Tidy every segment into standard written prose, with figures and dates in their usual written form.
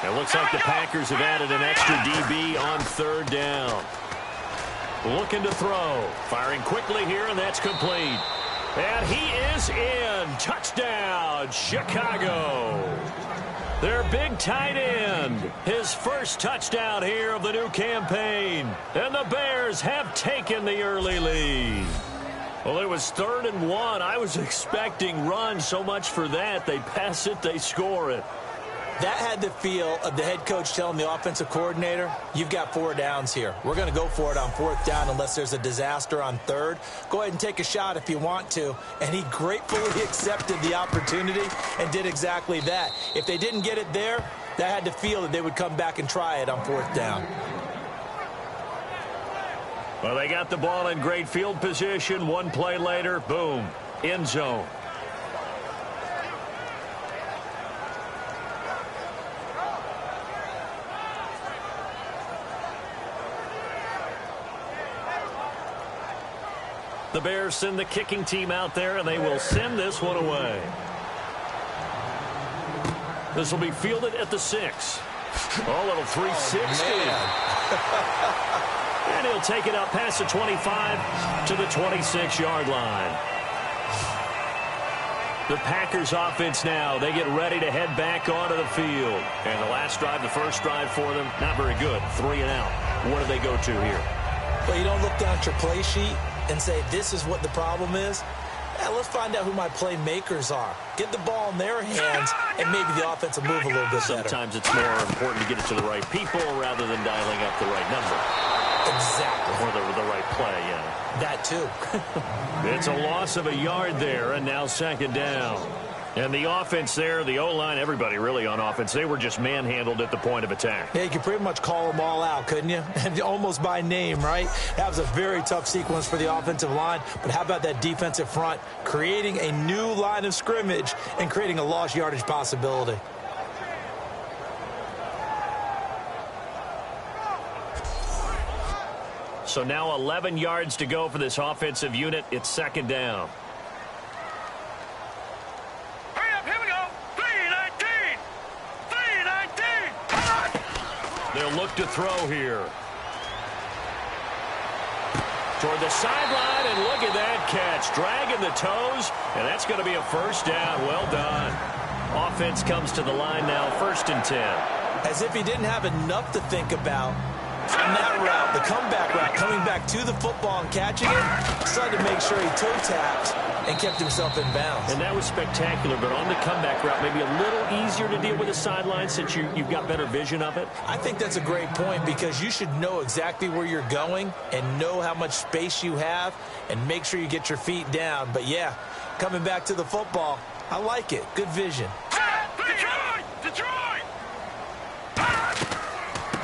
It looks like the Packers have added an extra DB on third down. Looking to throw. Firing quickly here, and that's complete. And he is in. Touchdown, Chicago. Their big tight end. His first touchdown here of the new campaign. And the Bears have taken the early lead. Well, it was 3rd and 1. I was expecting run. So much for that. They pass it, they score it. That had the feel of the head coach telling the offensive coordinator, you've got 4 downs here. We're going to go for it on 4th down unless there's a disaster on 3rd. Go ahead and take a shot if you want to. And he gratefully accepted the opportunity and did exactly that. If they didn't get it there, that had the feel that they would come back and try it on 4th down. Well, they got the ball in great field position. One play later, boom, end zone. The Bears send the kicking team out there, and they will send this one away. This will be fielded at the 6. Oh, little 360. And he'll take it up past the 25 to the 26-yard line. The Packers offense now, they get ready to head back onto the field. And the last drive, the first drive for them, not very good. 3 and out. What do they go to here? Well, you don't look down at your play sheet and say, this is what the problem is. Let's find out who my playmakers are. Get the ball in their hands, and maybe the offense will move a little bit better. Sometimes it's more important to get it to the right people rather than dialing up the right number. Exactly. Or the right play, yeah. That too. It's a loss of a yard there, and now 2nd down. And the offense there, the O-line, everybody really on offense, they were just manhandled at the point of attack. Yeah, you could pretty much call them all out, couldn't you? Almost by name, right? That was a very tough sequence for the offensive line. But how about that defensive front creating a new line of scrimmage and creating a lost yardage possibility? So now 11 yards to go for this offensive unit. It's 2nd down. They'll look to throw here. Toward the sideline, and look at that catch. Dragging the toes, and that's going to be a 1st down. Well done. Offense comes to the line now, 1st and 10. As if he didn't have enough to think about on that route, the comeback route, coming back to the football and catching it, decided to make sure he toe tapped and kept himself in bounds. And that was spectacular, but on the comeback route, maybe a little easier to deal with the sideline since you've got better vision of it. I think that's a great point because you should know exactly where you're going and know how much space you have and make sure you get your feet down. But, yeah, coming back to the football, I like it. Good vision. Detroit!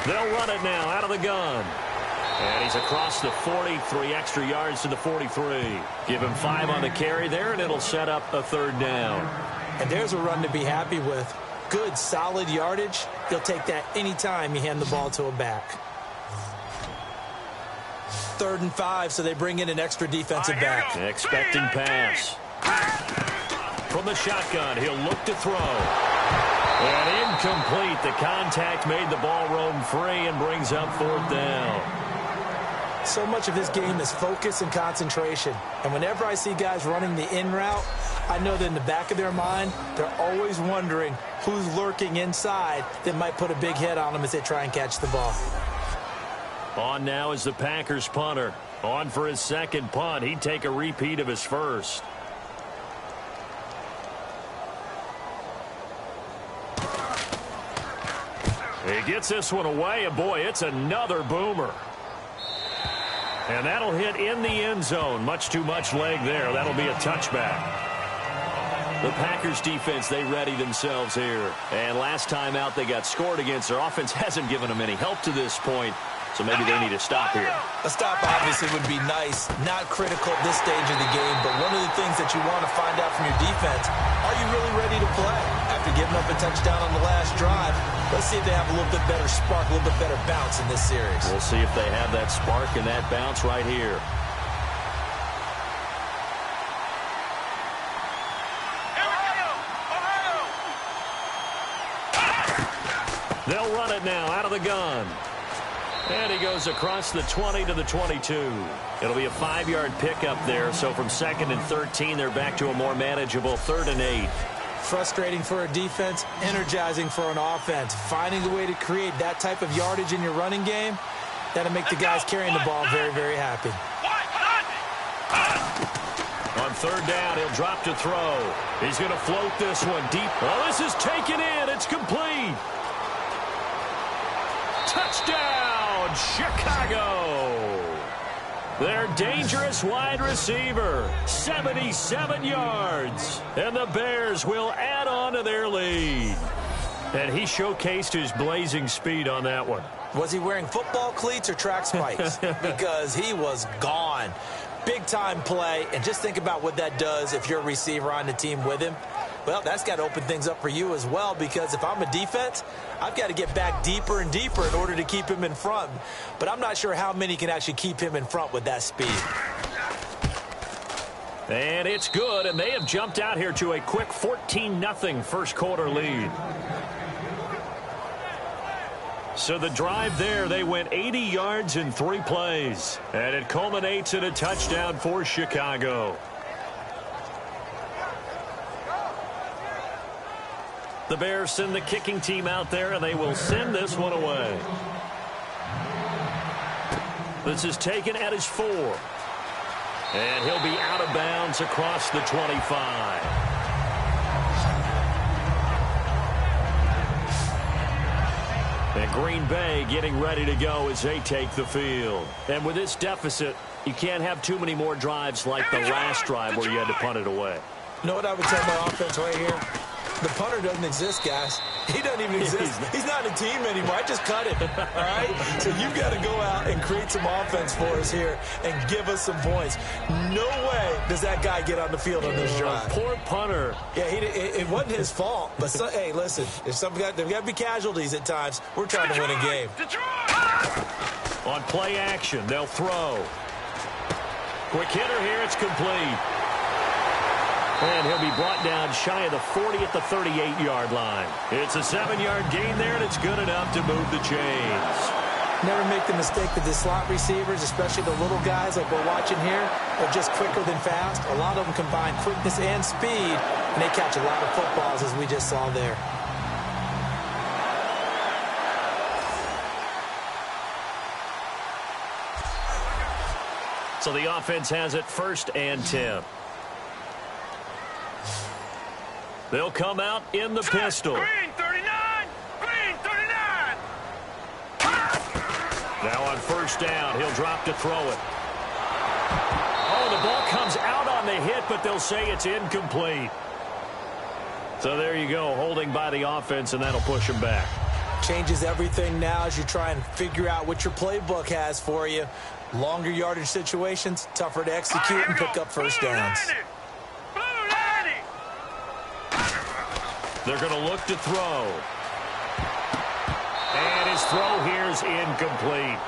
They'll run it now out of the gun. And he's across the 40, 3 extra yards to the 43. Give him 5 on the carry there, and it'll set up a 3rd down. And there's a run to be happy with. Good, solid yardage. He'll take that anytime you hand the ball to a back. 3rd and 5, so they bring in an extra defensive back. Expecting pass. From the shotgun, he'll look to throw. And incomplete. The contact made the ball roam free and brings up 4th down. So much of his game is focus and concentration. And whenever I see guys running the in route, I know that in the back of their mind, they're always wondering who's lurking inside that might put a big hit on them as they try and catch the ball. On now is the Packers punter. On for his 2nd punt. He'd take a repeat of his 1st. He gets this one away, and boy, it's another boomer. And that'll hit in the end zone. Much too much leg there. That'll be a touchback. The Packers defense, they ready themselves here. And last time out they got scored against. Their offense hasn't given them any help to this point. So maybe they need to stop here. A stop obviously would be nice. Not critical at this stage of the game. But one of the things that you want to find out from your defense, are you really ready to play? After giving up a touchdown on the last drive, let's see if they have a little bit better spark, a little bit better bounce in this series. We'll see if they have that spark and that bounce right here. They'll run it now out of the gun. And he goes across the 20 to the 22. It'll be a 5-yard pickup there. So from 2nd and 13, they're back to a more manageable 3rd and 8. Frustrating for a defense, energizing for an offense. Finding a way to create that type of yardage in your running game, that'll make the guys carrying the ball very, very happy. On 3rd down, he'll drop to throw. He's going to float this one deep. Oh, this is taken in. It's complete. Touchdown, Chicago. Their dangerous wide receiver, 77 yards. And the Bears will add on to their lead. And he showcased his blazing speed on that one. Was he wearing football cleats or track spikes? Because he was gone. Big-time play, and just think about what that does if you're a receiver on the team with him. Well, that's got to open things up for you as well, because if I'm a defense, I've got to get back deeper and deeper in order to keep him in front. But I'm not sure how many can actually keep him in front with that speed. And it's good, and they have jumped out here to a quick 14-0 first quarter lead. So the drive there, they went 80 yards in 3 plays. And it culminates in a touchdown for Chicago. The Bears send the kicking team out there, and they will send this one away. This is taken at his 4. And he'll be out of bounds across the 25. And Green Bay getting ready to go as they take the field. And with this deficit, you can't have too many more drives like the last drive where you had to punt it away. You know what I would tell my offense right here? The punter doesn't exist, guys. He doesn't even exist. He's not a team anymore. I just cut him, all right? So you've got to go out and create some offense for us here and give us some points. No way does that guy get on the field on this drive. Poor punter. Yeah, it wasn't his fault. But, hey, listen, if there's got to be casualties at times. We're trying to win a game. On play action, they'll throw. Quick hitter here. It's complete. And he'll be brought down shy of the 40 at the 38-yard line. It's a 7-yard gain there, and it's good enough to move the chains. Never make the mistake that the slot receivers, especially the little guys like we're watching here, are just quicker than fast. A lot of them combine quickness and speed, and they catch a lot of footballs, as we just saw there. So the offense has it 1st and 10. They'll come out in the pistol. Green 39! Green 39! Now on 1st down, he'll drop to throw it. Oh, the ball comes out on the hit, but they'll say it's incomplete. So there you go, holding by the offense, and that'll push him back. Changes everything now as you try and figure out what your playbook has for you. Longer yardage situations, tougher to execute and pick up 1st downs. They're going to look to throw. And his throw here is incomplete.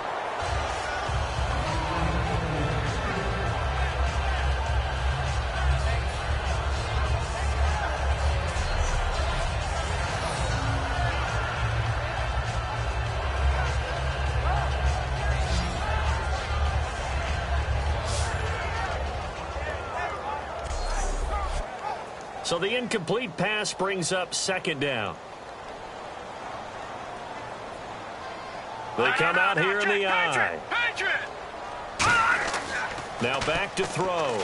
So the incomplete pass brings up 2nd down. They come out here in the eye. Now back to throw.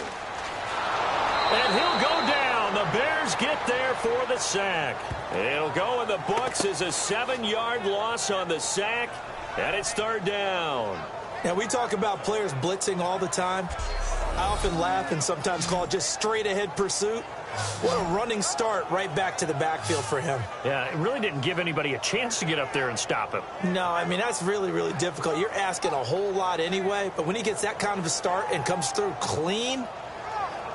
And he'll go down. The Bears get there for the sack. It'll go in the books as a 7-yard loss on the sack. And it's 3rd down. Now, we talk about players blitzing all the time. I often laugh and sometimes call it just straight-ahead pursuit. What a running start right back to the backfield for him. Yeah, it really didn't give anybody a chance to get up there and stop him. No, I mean, that's really, really difficult. You're asking a whole lot anyway, but when he gets that kind of a start and comes through clean,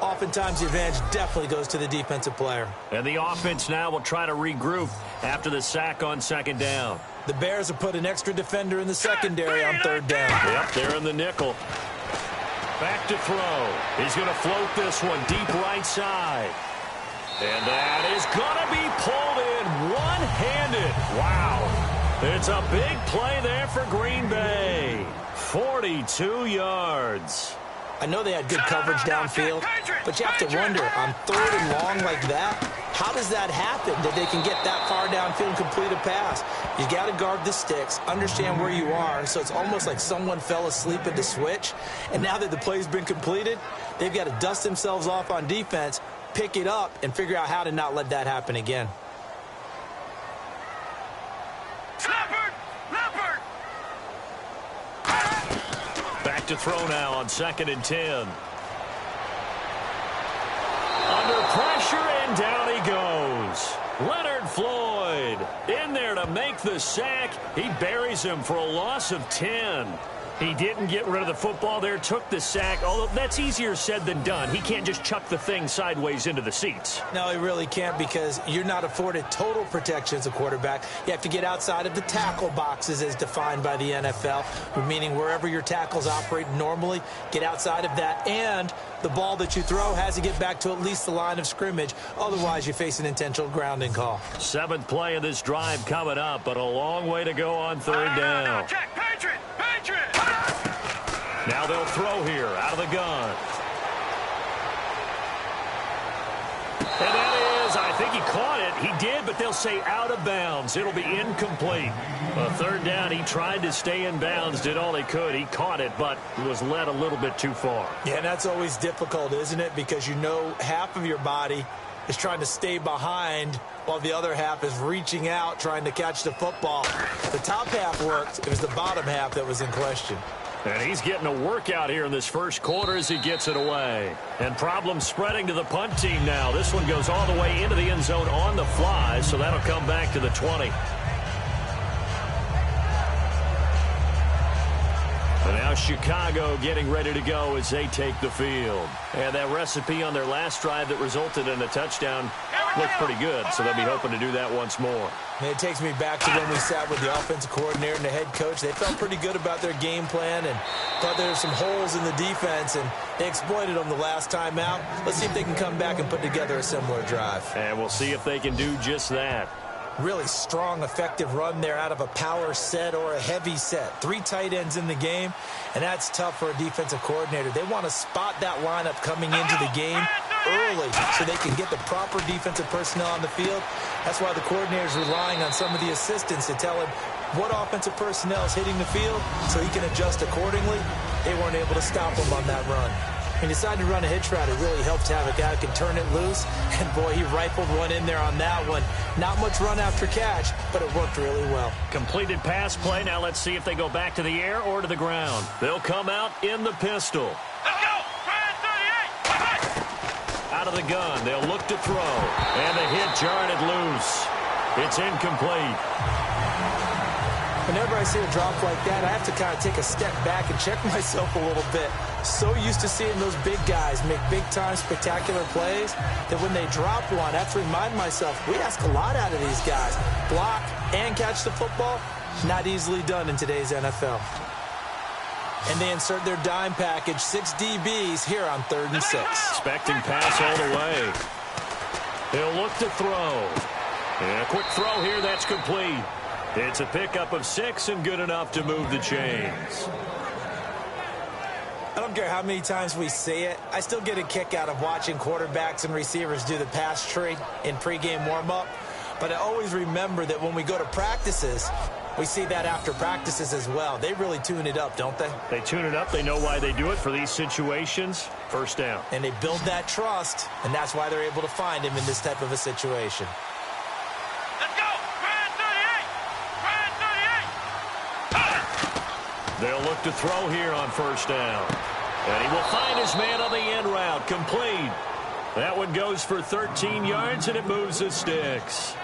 oftentimes the advantage definitely goes to the defensive player. And the offense now will try to regroup after the sack on 2nd down. The Bears have put an extra defender in the secondary on 3rd down. Yep, they're in the nickel. Back to throw. He's going to float this one deep right side. And that is going to be pulled in one-handed. Wow. It's a big play there for Green Bay. 42 yards. I know they had good coverage downfield, but you have to wonder, on 3rd and long like that, how does that happen that they can get that far downfield and complete a pass? You got to guard the sticks, understand where you are, so it's almost like someone fell asleep at the switch, and now that the play's been completed, they've got to dust themselves off on defense, pick it up, and figure out how to not let that happen again. Back to throw now on 2nd and 10. Under pressure, and down he goes. Leonard Floyd in there to make the sack. He buries him for a loss of 10. He didn't get rid of the football there, took the sack, although that's easier said than done. He can't just chuck the thing sideways into the seats. No, he really can't, because you're not afforded total protection as a quarterback. You have to get outside of the tackle boxes as defined by the NFL, meaning wherever your tackles operate normally, get outside of that, and the ball that you throw has to get back to at least the line of scrimmage. Otherwise, you face an intentional grounding call. 7th play of this drive coming up, but a long way to go on 3rd down. Check, Patriot! Patriot! Now they'll throw here out of the gun. And that is, I think he caught it. He did, but they'll say out of bounds. It'll be incomplete. 3rd down, he tried to stay in bounds, did all he could. He caught it, but was led a little bit too far. Yeah, and that's always difficult, isn't it? Because you know half of your body is trying to stay behind while the other half is reaching out, trying to catch the football. The top half worked. It was the bottom half that was in question. And he's getting a workout here in this first quarter as he gets it away. And problems spreading to the punt team now. This one goes all the way into the end zone on the fly, so that'll come back to the 20. And now Chicago getting ready to go as they take the field. And that recipe on their last drive that resulted in a touchdown looked pretty good, so they'll be hoping to do that once more. And it takes me back to when we sat with the offensive coordinator and the head coach. They felt pretty good about their game plan and thought there were some holes in the defense, and they exploited them the last time out. Let's see if they can come back and put together a similar drive. And we'll see if they can do just that. Really strong, effective run there out of a power set or a heavy set. 3 tight ends in the game, and that's tough for a defensive coordinator. They want to spot that lineup coming into the game early so they can get the proper defensive personnel on the field. That's why the coordinator is relying on some of the assistants to tell him what offensive personnel is hitting the field so he can adjust accordingly. They weren't able to stop him on that run. He decided to run a hitch route. It really helped to have a guy who can turn it loose. And, boy, he rifled one in there on that one. Not much run after catch, but it worked really well. Completed pass play. Now let's see if they go back to the air or to the ground. They'll come out in the pistol. Let's go! Brad 38! Out of the gun. They'll look to throw. And the hit jarred it loose. It's incomplete. Whenever I see a drop like that, I have to kind of take a step back and check myself a little bit. So used to seeing those big guys make big-time spectacular plays that when they drop one, I have to remind myself, we ask a lot out of these guys. Block and catch the football, not easily done in today's NFL. And they insert their dime package, 6 DBs here on 3rd and 6. Expecting pass all the way. He'll look to throw. And a quick throw here, that's complete. It's a pickup of 6 and good enough to move the chains. I don't care how many times we say it, I still get a kick out of watching quarterbacks and receivers do the pass tree in pregame warm-up. But I always remember that when we go to practices, we see that after practices as well. They really tune it up, don't they? They tune it up. They know why they do it for these situations. First down. And they build that trust, and that's why they're able to find him in this type of a situation. Let's go! Brad 38! Brad 38! They'll look to throw here on first down. And he will find his man on the end route. Complete. That one goes for 13 yards, and it moves the sticks.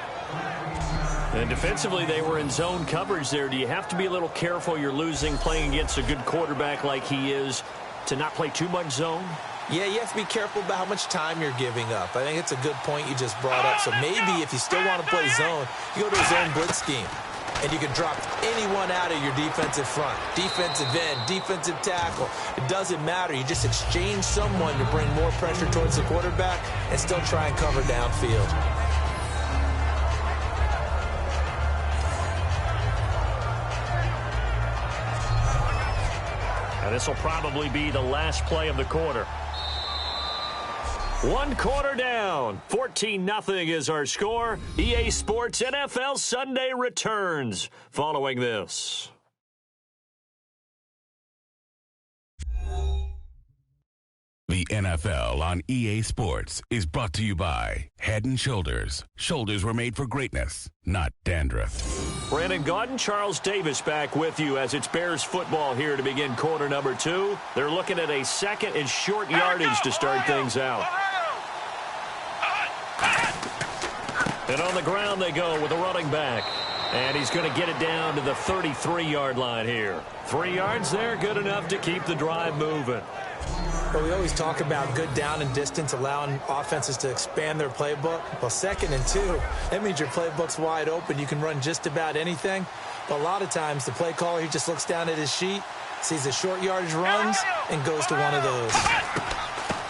And defensively, they were in zone coverage there. Do you have to be a little careful? You're losing, playing against a good quarterback like he is, to not play too much zone? Yeah, you have to be careful about how much time you're giving up. I think it's a good point you just brought up. So maybe if you still want to play zone, you go to a zone blitz scheme. And you can drop anyone out of your defensive front. Defensive end, defensive tackle. It doesn't matter. You just exchange someone to bring more pressure towards the quarterback and still try and cover downfield. And this will probably be the last play of the quarter. 1 quarter down. 14-0 is our score. EA Sports NFL Sunday returns following this. The NFL on EA Sports is brought to you by Head & Shoulders. Shoulders were made for greatness, not dandruff. Brandon Gaudin, Charles Davis back with you as it's Bears football here to begin quarter number 2. They're looking at a second and short yardage to start things out. And on the ground they go with a running back. And he's going to get it down to the 33-yard line here. 3 yards there, good enough to keep the drive moving. But we always talk about good down and distance, allowing offenses to expand their playbook. Well, 2nd and 2, that means your playbook's wide open. You can run just about anything. But a lot of times, the play caller, he just looks down at his sheet, sees the short yardage runs, and goes to one of those.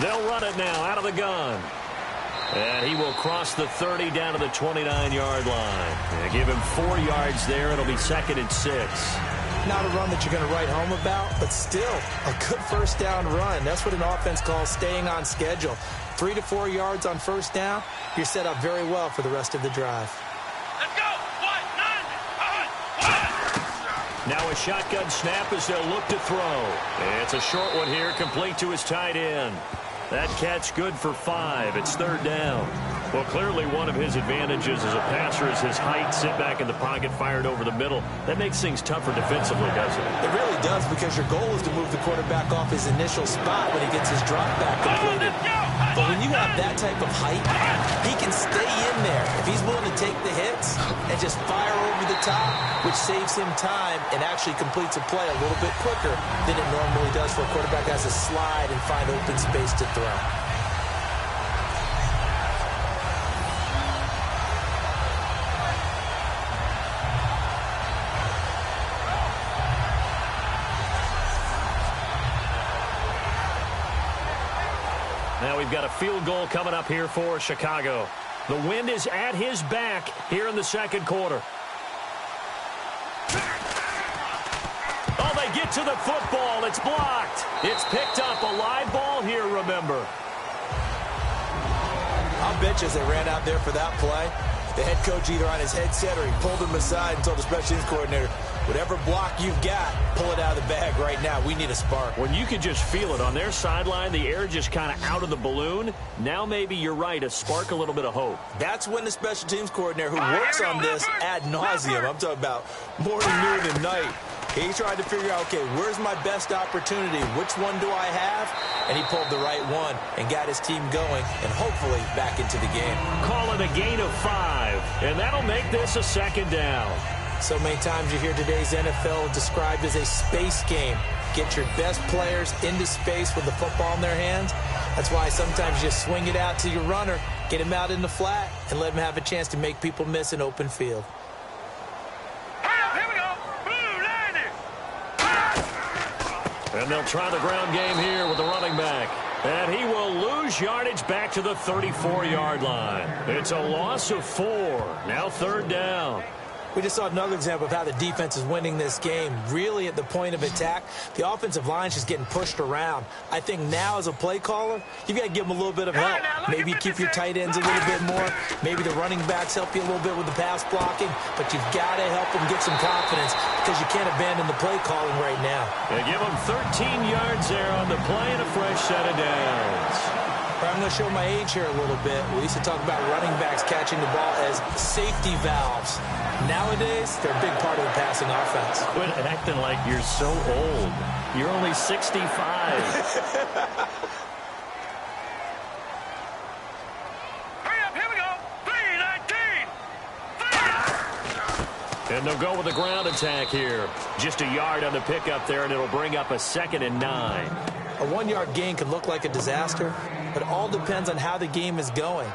They'll run it now out of the gun. And he will cross the 30 down to the 29-yard line. And give him 4 yards there. It'll be 2nd and 6. Not a run that you're going to write home about, but still a good first down run. That's what an offense calls staying on schedule. 3 to 4 yards on first down, you're set up very well for the rest of the drive. Let's go. 1, 9, 1. Now a shotgun snap as they'll look to throw. It's a short one here, complete to his tight end. That catch good for 5. It's 3rd down. Well, clearly one of his advantages as a passer is his height. Sit back in the pocket, fired over the middle. That makes things tougher defensively, doesn't it? It really does, because your goal is to move the quarterback off his initial spot when he gets his drop back completed. But when you have that type of height, he can stay in there if he's willing to take the hits and just fire over the top, which saves him time and actually completes a play a little bit quicker than it normally does for a quarterback has to slide and find open space to throw. Now we've got a field goal coming up here for Chicago. The wind is at his back here in the 2nd quarter. Oh, they get to the football. It's blocked. It's picked up. A live ball here, remember. I'll bet you as they ran out there for that play, the head coach either on his headset or he pulled him aside and told the special teams coordinator, whatever block you've got, pull it out of the bag right now. We need a spark. When you could just feel it on their sideline, the air just kind of out of the balloon. Now maybe you're right, a spark, a little bit of hope. That's when the special teams coordinator who works on this ad nauseum, I'm talking about morning, noon, and night, he tried to figure out, okay, where's my best opportunity? Which one do I have? And he pulled the right one and got his team going and hopefully back into the game. Call it a gain of 5, and that'll make this a 2nd down. So many times you hear today's NFL described as a space game. Get your best players into space with the football in their hands. That's why sometimes you swing it out to your runner, get him out in the flat, and let him have a chance to make people miss an open field. Here we go. Blue line. And they'll try the ground game here with the running back. And he will lose yardage back to the 34-yard line. It's a loss of 4. Now 3rd down. We just saw another example of how the defense is winning this game. Really at the point of attack, the offensive line's just getting pushed around. I think now as a play caller, you've got to give them a little bit of help. Maybe you keep your tight ends a little bit more. Maybe the running backs help you a little bit with the pass blocking. But you've got to help them get some confidence because you can't abandon the play calling right now. They give them 13 yards there on the play and a fresh set of downs. I'm going to show my age here a little bit. We used to talk about running backs catching the ball as safety valves. Nowadays, they're a big part of the passing offense. Quit acting like you're so old. You're only 65. Hurry up. Here we go. 3-19. And they'll go with the ground attack here. Just a yard on the pickup there, and it'll bring up a 2nd and 9. A 1-yard gain can look like a disaster, but it all depends on how the game is going.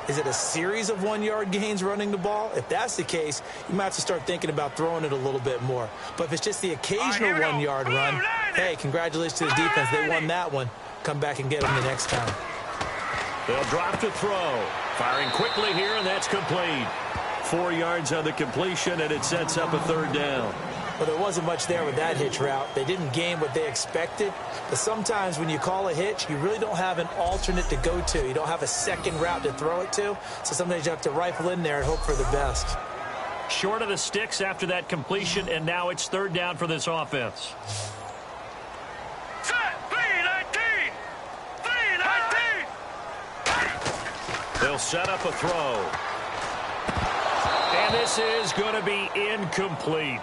Is it a series of 1-yard gains running the ball? If that's the case, you might have to start thinking about throwing it a little bit more. But if it's just the occasional 1-yard run, hey, congratulations to the defense. They won that one. Come back and get them the next time. They'll drop to throw. Firing quickly here, and that's complete. 4 yards on the completion, and it sets up a 3rd down. Well, there wasn't much there with that hitch route. They didn't gain what they expected. But sometimes when you call a hitch, you really don't have an alternate to go to. You don't have a second route to throw it to. So sometimes you have to rifle in there and hope for the best. Short of the sticks after that completion, and now it's third down for this offense. Set. 3-19. 3-19. They'll set up a throw. And this is going to be incomplete.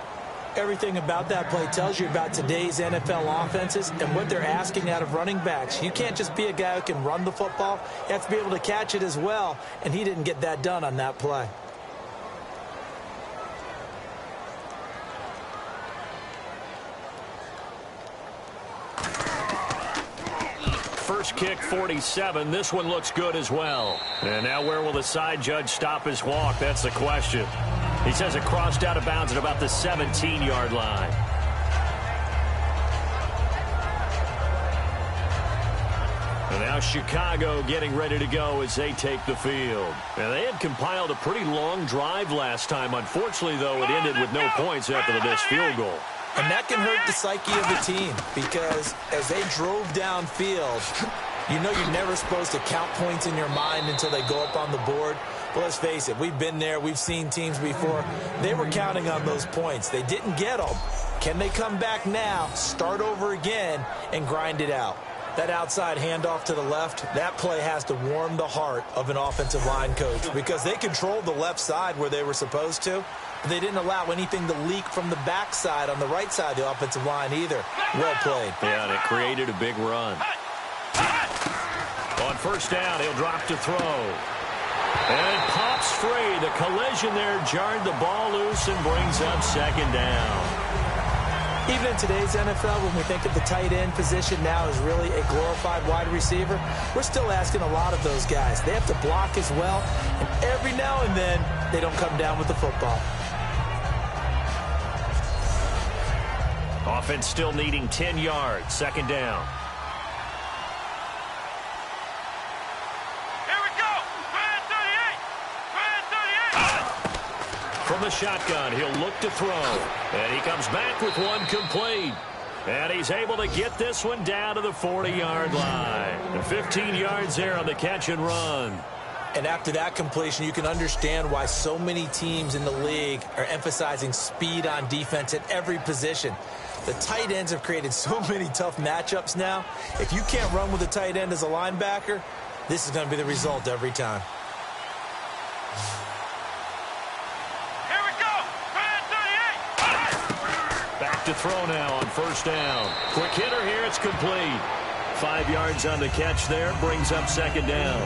Everything about that play tells you about today's NFL offenses and what they're asking out of running backs. You can't just be a guy who can run the football. You have to be able to catch it as well, and he didn't get that done on that play. First kick, 47. This one looks good as well. And now where will the side judge stop his walk? That's the question. He says it crossed out of bounds at about the 17-yard line. And now Chicago getting ready to go as they take the field. And they had compiled a pretty long drive last time. Unfortunately, though, it ended with no points after the missed field goal. And that can hurt the psyche of the team because as they drove downfield, you know you're never supposed to count points in your mind until they go up on the board. But let's face it, we've been there. We've seen teams before. They were counting on those points. They didn't get them. Can they come back now, start over again, and grind it out? That outside handoff to the left, that play has to warm the heart of an offensive line coach because they controlled the left side where they were supposed to. But they didn't allow anything to leak from the backside on the right side of the offensive line either. Well played. Yeah, and it created a big run. On first down, he'll drop to throw. And it pops free. The collision there jarred the ball loose and brings up second down. Even in today's NFL, when we think of the tight end position now as really a glorified wide receiver, we're still asking a lot of those guys. They have to block as well, and every now and then, they don't come down with the football. Offense still needing 10 yards. Second down. Here we go. 38. From the shotgun, he'll look to throw. And he comes back with one complete. And he's able to get this one down to the 40-yard line. And 15 yards there on the catch and run. And after that completion, you can understand why so many teams in the league are emphasizing speed on defense at every position. The tight ends have created so many tough matchups now. If you can't run with a tight end as a linebacker, this is going to be the result every time. Here we go. 38. Back to throw now on first down. Quick hitter here. It's complete. 5 yards on the catch there. Brings up second down.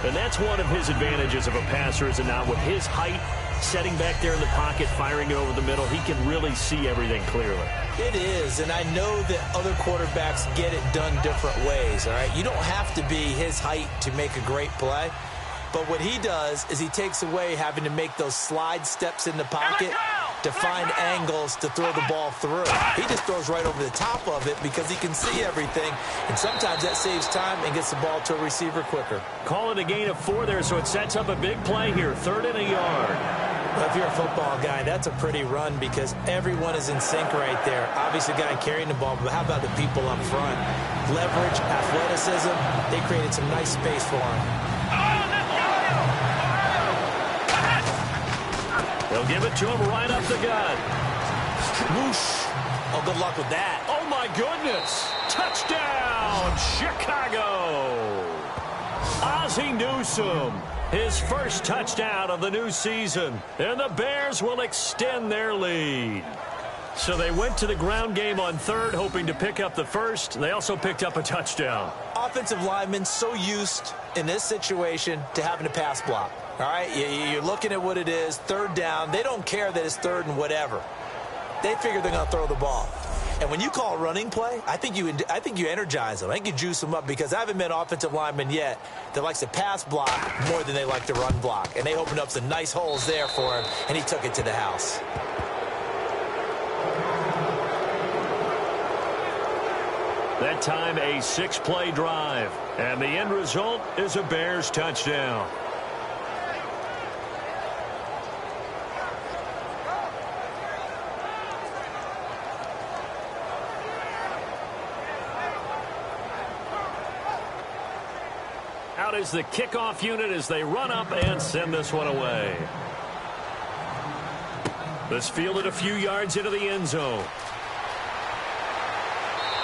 And that's one of his advantages of a passer, is it not? With his height, setting back there in the pocket, firing it over the middle, he can really see everything clearly. It is, and I know that other quarterbacks get it done different ways, all right? You don't have to be his height to make a great play. But what he does is he takes away having to make those slide steps in the pocket to find angles to throw the ball through. He just throws right over the top of it because he can see everything, and sometimes that saves time and gets the ball to a receiver quicker. Call it a gain of 4 there, so it sets up a big play here. 3rd and a yard. Well, if you're a football guy, that's a pretty run because everyone is in sync right there. Obviously, the guy carrying the ball, but how about the people up front? Leverage, athleticism, they created some nice space for him. They'll give it to him right up the gut. Whoosh. Oh, good luck with that. Oh, my goodness. Touchdown, Chicago. Ozzie Newsome, his first touchdown of the new season. And the Bears will extend their lead. So they went to the ground game on 3rd, hoping to pick up the first. They also picked up a touchdown. Offensive linemen so used in this situation to having to pass block. All right, you're looking at what it is, 3rd down. They don't care that it's 3rd and whatever. They figure they're going to throw the ball. And when you call a running play, I think you energize them. I think you juice them up because I haven't met offensive lineman yet that likes to pass block more than they like to run block. And they opened up some nice holes there for him, and he took it to the house. That time a 6-play drive. And the end result is a Bears touchdown. out as the kickoff unit as they run up and send this one away. This fielded a few yards into the end zone.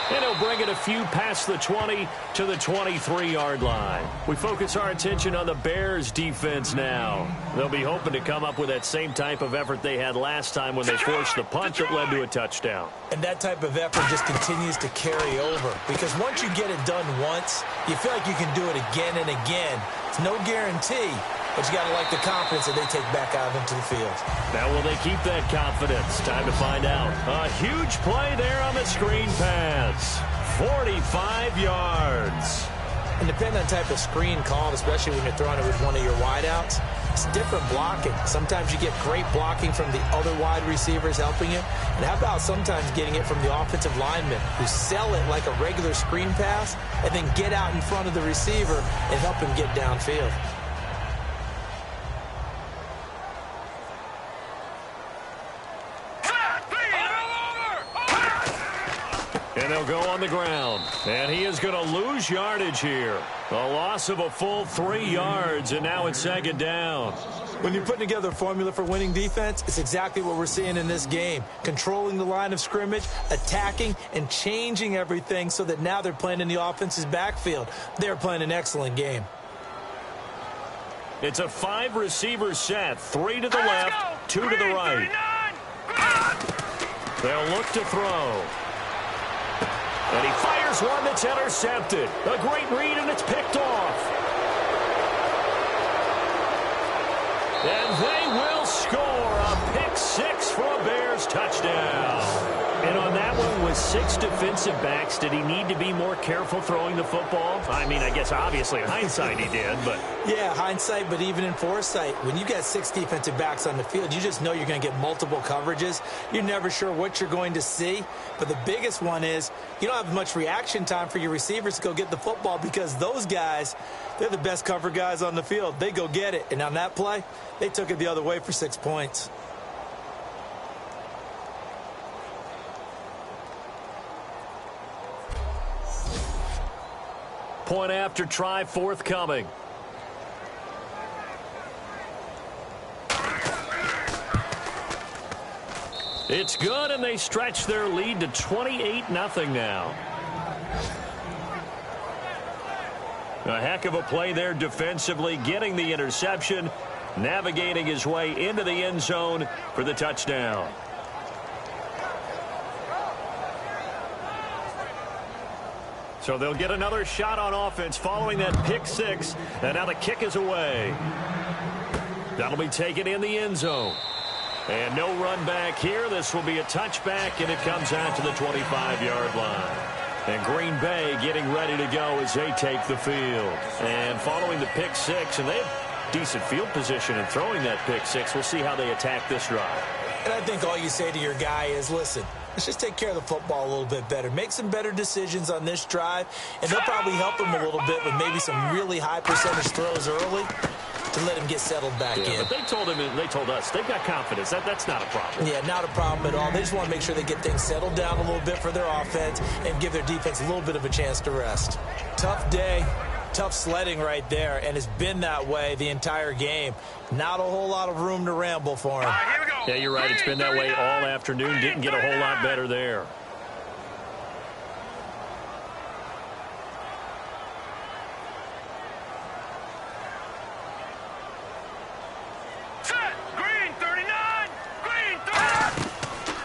And he'll bring it a few past the 20 to the 23-yard line. We focus our attention on the Bears defense now. They'll be hoping to come up with that same type of effort they had last time when they forced the punt that led to a touchdown. And that type of effort just continues to carry over. Because once you get it done once, you feel like you can do it again and again. It's no guarantee, but you got to like the confidence that they take back out into the field. Now, will they keep that confidence? Time to find out. A huge play there on the screen pass. 45 yards. And depending on the type of screen called, especially when you're throwing it with one of your wideouts, it's different blocking. Sometimes you get great blocking from the other wide receivers helping you. And how about sometimes getting it from the offensive linemen who sell it like a regular screen pass and then get out in front of the receiver and help him get downfield. And they'll go on the ground. And he is going to lose yardage here. A loss of a full 3 yards, and now it's second down. When you're putting together a formula for winning defense, it's exactly what we're seeing in this game. Controlling the line of scrimmage, attacking, and changing everything so that now they're playing in the offense's backfield. They're playing an excellent game. It's a 5-receiver set. 3 to the left, 2 to the right. They'll look to throw. And he fires one that's intercepted. A great read, and it's picked off. And they will score a pick six for a Bears touchdown. And on that one, with 6 defensive backs, did he need to be more careful throwing the football? I mean, I guess obviously in hindsight he did, but... Yeah, hindsight, but even in foresight, when you got 6 defensive backs on the field, you just know you're going to get multiple coverages. You're never sure what you're going to see. But the biggest one is you don't have much reaction time for your receivers to go get the football because those guys, they're the best cover guys on the field. They go get it. And on that play, they took it the other way for 6 points. Point after try forthcoming. It's good, and they stretch their lead to 28-0 now. A heck of a play there defensively, getting the interception, navigating his way into the end zone for the touchdown. So they'll get another shot on offense following that pick six, and now the kick is away. That'll be taken in the end zone. And no run back here. This will be a touchback, and it comes out to the 25-yard line. And Green Bay getting ready to go as they take the field. And following the pick six, and they have decent field position in throwing that pick six. We'll see how they attack this drive. And I think all you say to your guy is, listen, let's just take care of the football a little bit better. Make some better decisions on this drive, and they'll probably help him a little bit with maybe some really high percentage throws early to let him get settled back in. But they told him, and they told us, they've got confidence. That's not a problem. Yeah, not a problem at all. They just want to make sure they get things settled down a little bit for their offense and give their defense a little bit of a chance to rest. Tough day, tough sledding right there, and it's been that way the entire game. Not a whole lot of room to ramble for him. Here we go. Yeah, you're right. It's been that way all afternoon. Didn't get a whole lot better there.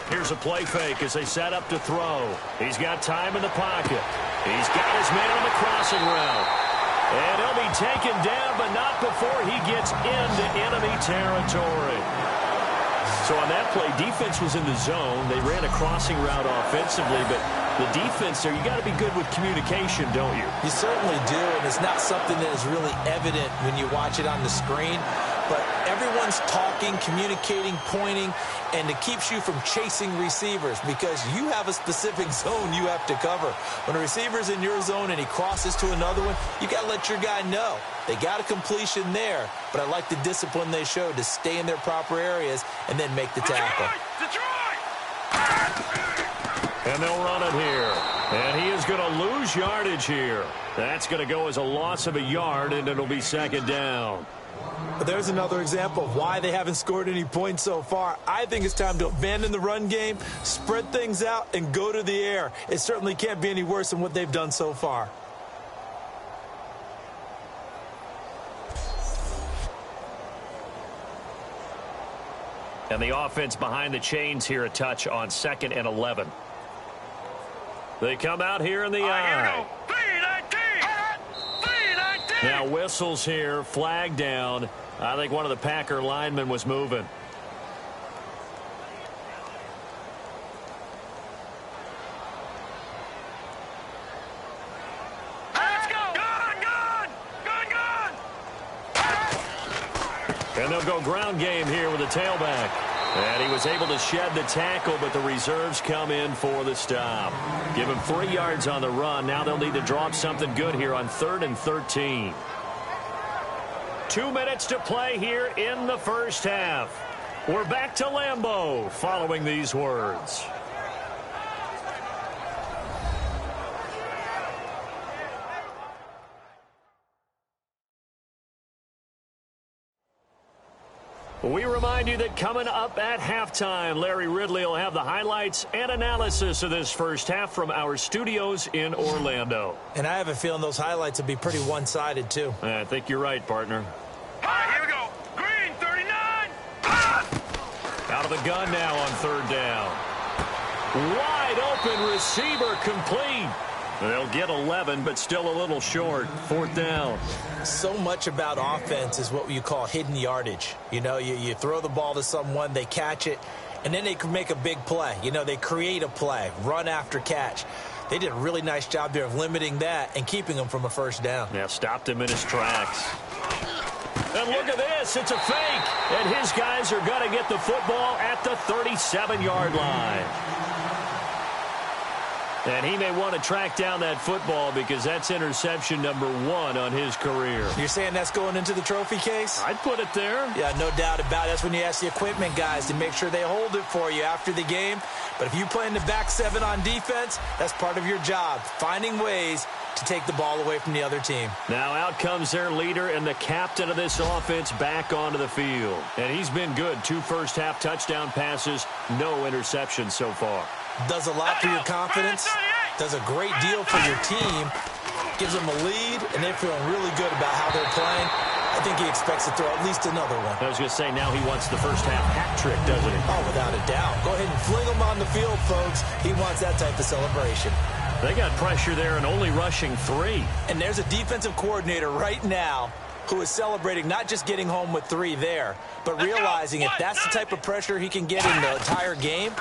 Here's a play fake as they set up to throw. He's got time in the pocket. He's got his man on the crossing route. And he'll be taken down, but not before he gets into enemy territory. So on that play, defense was in the zone. They ran a crossing route offensively, but the defense there, you got to be good with communication, don't you? You certainly do, and it's not something that is really evident when you watch it on the screen. But everyone's talking, communicating, pointing, and it keeps you from chasing receivers because you have a specific zone you have to cover. When a receiver's in your zone and he crosses to another one, you got to let your guy know. They got a completion there, but I like the discipline they showed to stay in their proper areas and then make the tackle. And they'll run it here. And he is going to lose lose yardage here. That's going to go as a loss of a yard, and it'll be second down. But there's another example of why they haven't scored any points so far. I think it's time to abandon the run game, spread things out, and go to the air. It certainly can't be any worse than what they've done so far. And the offense behind the chains here a touch on 2nd and 11. They come out here in the eye. Now whistles here, flag down. I think one of the Packer linemen was moving. And they'll go ground game here with the tailback. And he was able to shed the tackle, but the reserves come in for the stop. Give him 3 yards on the run. Now they'll need to draw up something good here on 3rd and 13. 2 minutes to play here in the first half. We're back to Lambeau following these words. We remind you that coming up at halftime, Larry Ridley will have the highlights and analysis of this first half from our studios in Orlando. And I have a feeling those highlights will be pretty one-sided, too. I think you're right, partner. All right, here we go. Green, 39. Out of the gun now on 3rd down. Wide open receiver complete. They'll get 11, but still a little short. 4th down. So much about offense is what you call hidden yardage. You know, you throw the ball to someone, they catch it, and then they can make a big play. You know, they create a play, run after catch. They did a really nice job there of limiting that and keeping him from a first down. Yeah, stopped him in his tracks. And look at this. It's a fake. And his guys are going to get the football at the 37-yard line. And he may want to track down that football because that's interception number 1 on his career. You're saying that's going into the trophy case? I'd put it there. Yeah, no doubt about it. That's when you ask the equipment guys to make sure they hold it for you after the game. But if you play in the back 7 on defense, that's part of your job, finding ways to take the ball away from the other team. Now out comes their leader and the captain of this offense back onto the field. And he's been good. 2 first-half touchdown passes, no interceptions so far. Does a lot for your confidence, does a great deal for your team, gives them a lead, and they're feeling really good about how they're playing. I think he expects to throw at least another one. I was going to say, now he wants the first-half hat trick, doesn't he? Oh, without a doubt. Go ahead and fling him on the field, folks. He wants that type of celebration. They got pressure there and only rushing 3. And there's a defensive coordinator right now who is celebrating not just getting home with 3 there, but realizing if that's the type of pressure he can get in the entire game,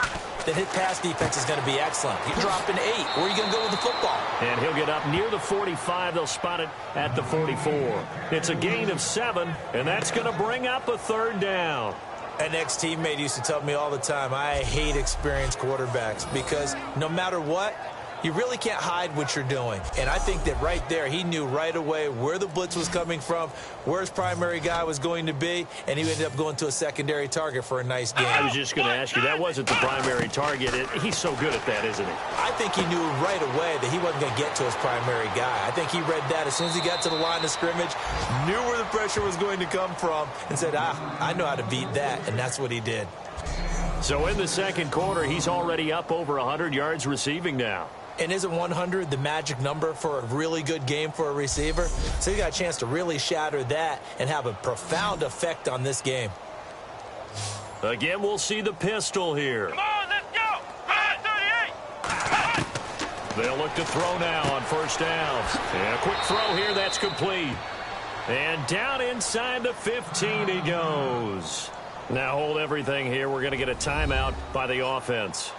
then his pass defense is going to be excellent. He's dropping 8. Where are you going to go with the football? And he'll get up near the 45. They'll spot it at the 44. It's a gain of 7, and that's going to bring up a 3rd down. An ex-teammate used to tell me all the time, I hate experienced quarterbacks because no matter what, you really can't hide what you're doing. And I think that right there, he knew right away where the blitz was coming from, where his primary guy was going to be, and he ended up going to a secondary target for a nice game. I was just going to ask you, that wasn't the primary target. He's so good at that, isn't he? I think he knew right away that he wasn't going to get to his primary guy. I think he read that as soon as he got to the line of scrimmage, knew where the pressure was going to come from, and said, I know how to beat that, and that's what he did. So in the second quarter, he's already up over 100 yards receiving now. And isn't 100 the magic number for a really good game for a receiver? So he got a chance to really shatter that and have a profound effect on this game. Again, we'll see the pistol here. Come on, let's go. 38. They'll look to throw now on first downs. And a quick throw here, that's complete. And down inside the 15 he goes. Now hold everything here. We're going to get a timeout by the offense.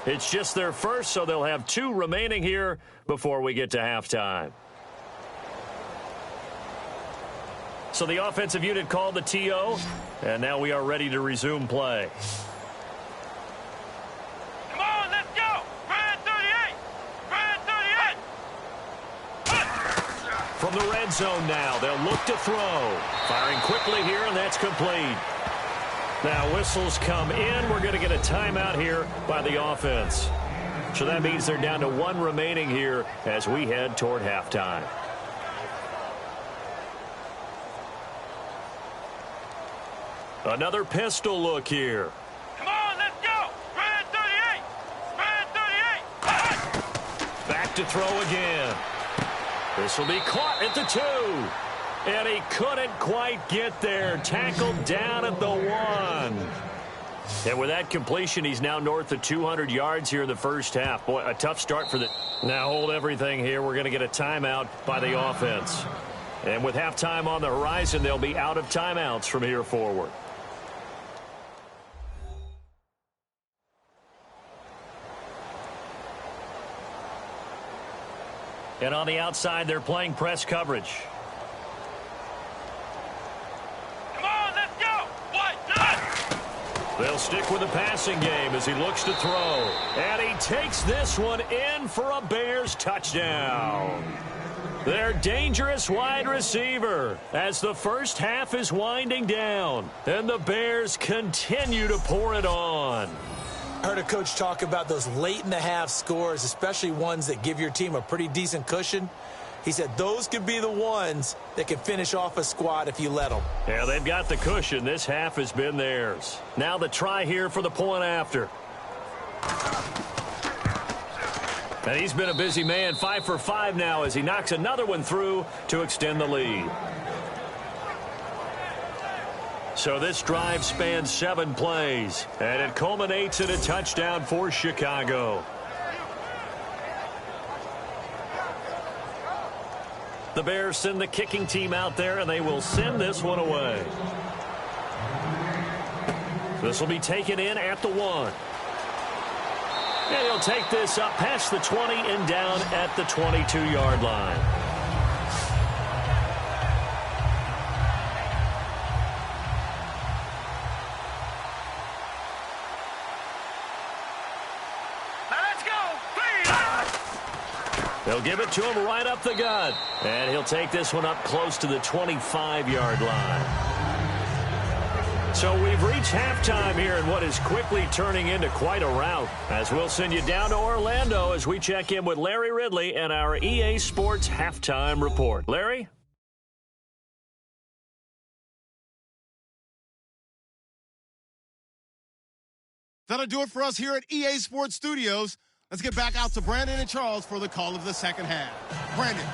It's just their first, so they'll have 2 remaining here before we get to halftime. So the offensive unit called the TO, and now we are ready to resume play. Come on, let's go. Red 38. Red 38. From the red zone now, they'll look to throw. Firing quickly here, and that's complete. Now whistles come in. We're going to get a timeout here by the offense. So that means they're down to 1 remaining here as we head toward halftime. Another pistol look here. Come on, let's go. Red 38. Red 38. Back to throw again. This will be caught at the 2. And he couldn't quite get there. Tackled down at the 1. And with that completion, he's now north of 200 yards here in the first half. Boy, a tough start for the... Now hold everything here. We're going to get a timeout by the offense. And with halftime on the horizon, they'll be out of timeouts from here forward. And on the outside, they're playing press coverage. Come on, let's go. What? They'll stick with the passing game as he looks to throw. And he takes this one in for a Bears touchdown. Their dangerous wide receiver as the first half is winding down. And the Bears continue to pour it on. I heard a coach talk about those late-in-the-half scores, especially ones that give your team a pretty decent cushion. He said those could be the ones that can finish off a squad if you let them. Yeah, they've got the cushion. This half has been theirs. Now the try here for the point after. And he's been a busy man, 5 for 5 now as he knocks another one through to extend the lead. So this drive spans 7 plays, and it culminates in a touchdown for Chicago. The Bears send the kicking team out there, and they will send this one away. This will be taken in at the 1. And he'll take this up past the 20 and down at the 22-yard line. They'll give it to him right up the gut. And he'll take this one up close to the 25-yard line. So we've reached halftime here in what is quickly turning into quite a rout. As we'll send you down to Orlando as we check in with Larry Ridley and our EA Sports Halftime Report. Larry? That'll do it for us here at EA Sports Studios. Let's get back out to Brandon and Charles for the call of the second half. Brandon.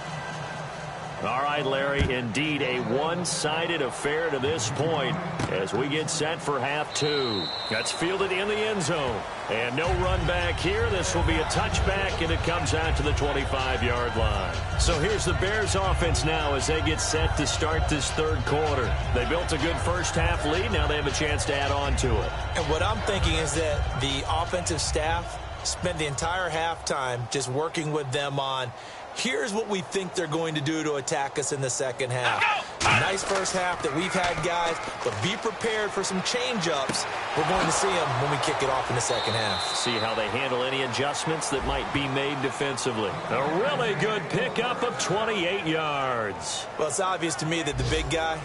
All right, Larry, indeed a one-sided affair to this point as we get set for half 2. That's fielded in the end zone. And no run back here. This will be a touchback, and it comes out to the 25-yard line. So here's the Bears offense now as they get set to start this third quarter. They built a good first half lead. Now they have a chance to add on to it. And what I'm thinking is that the offensive staff spent the entire halftime just working with them on here's what we think they're going to do to attack us in the second half. Nice first half that we've had, guys, but be prepared for some change-ups. We're going to see them when we kick it off in the second half. See how they handle any adjustments that might be made defensively. A really good pickup of 28 yards. Well, it's obvious to me that the big guy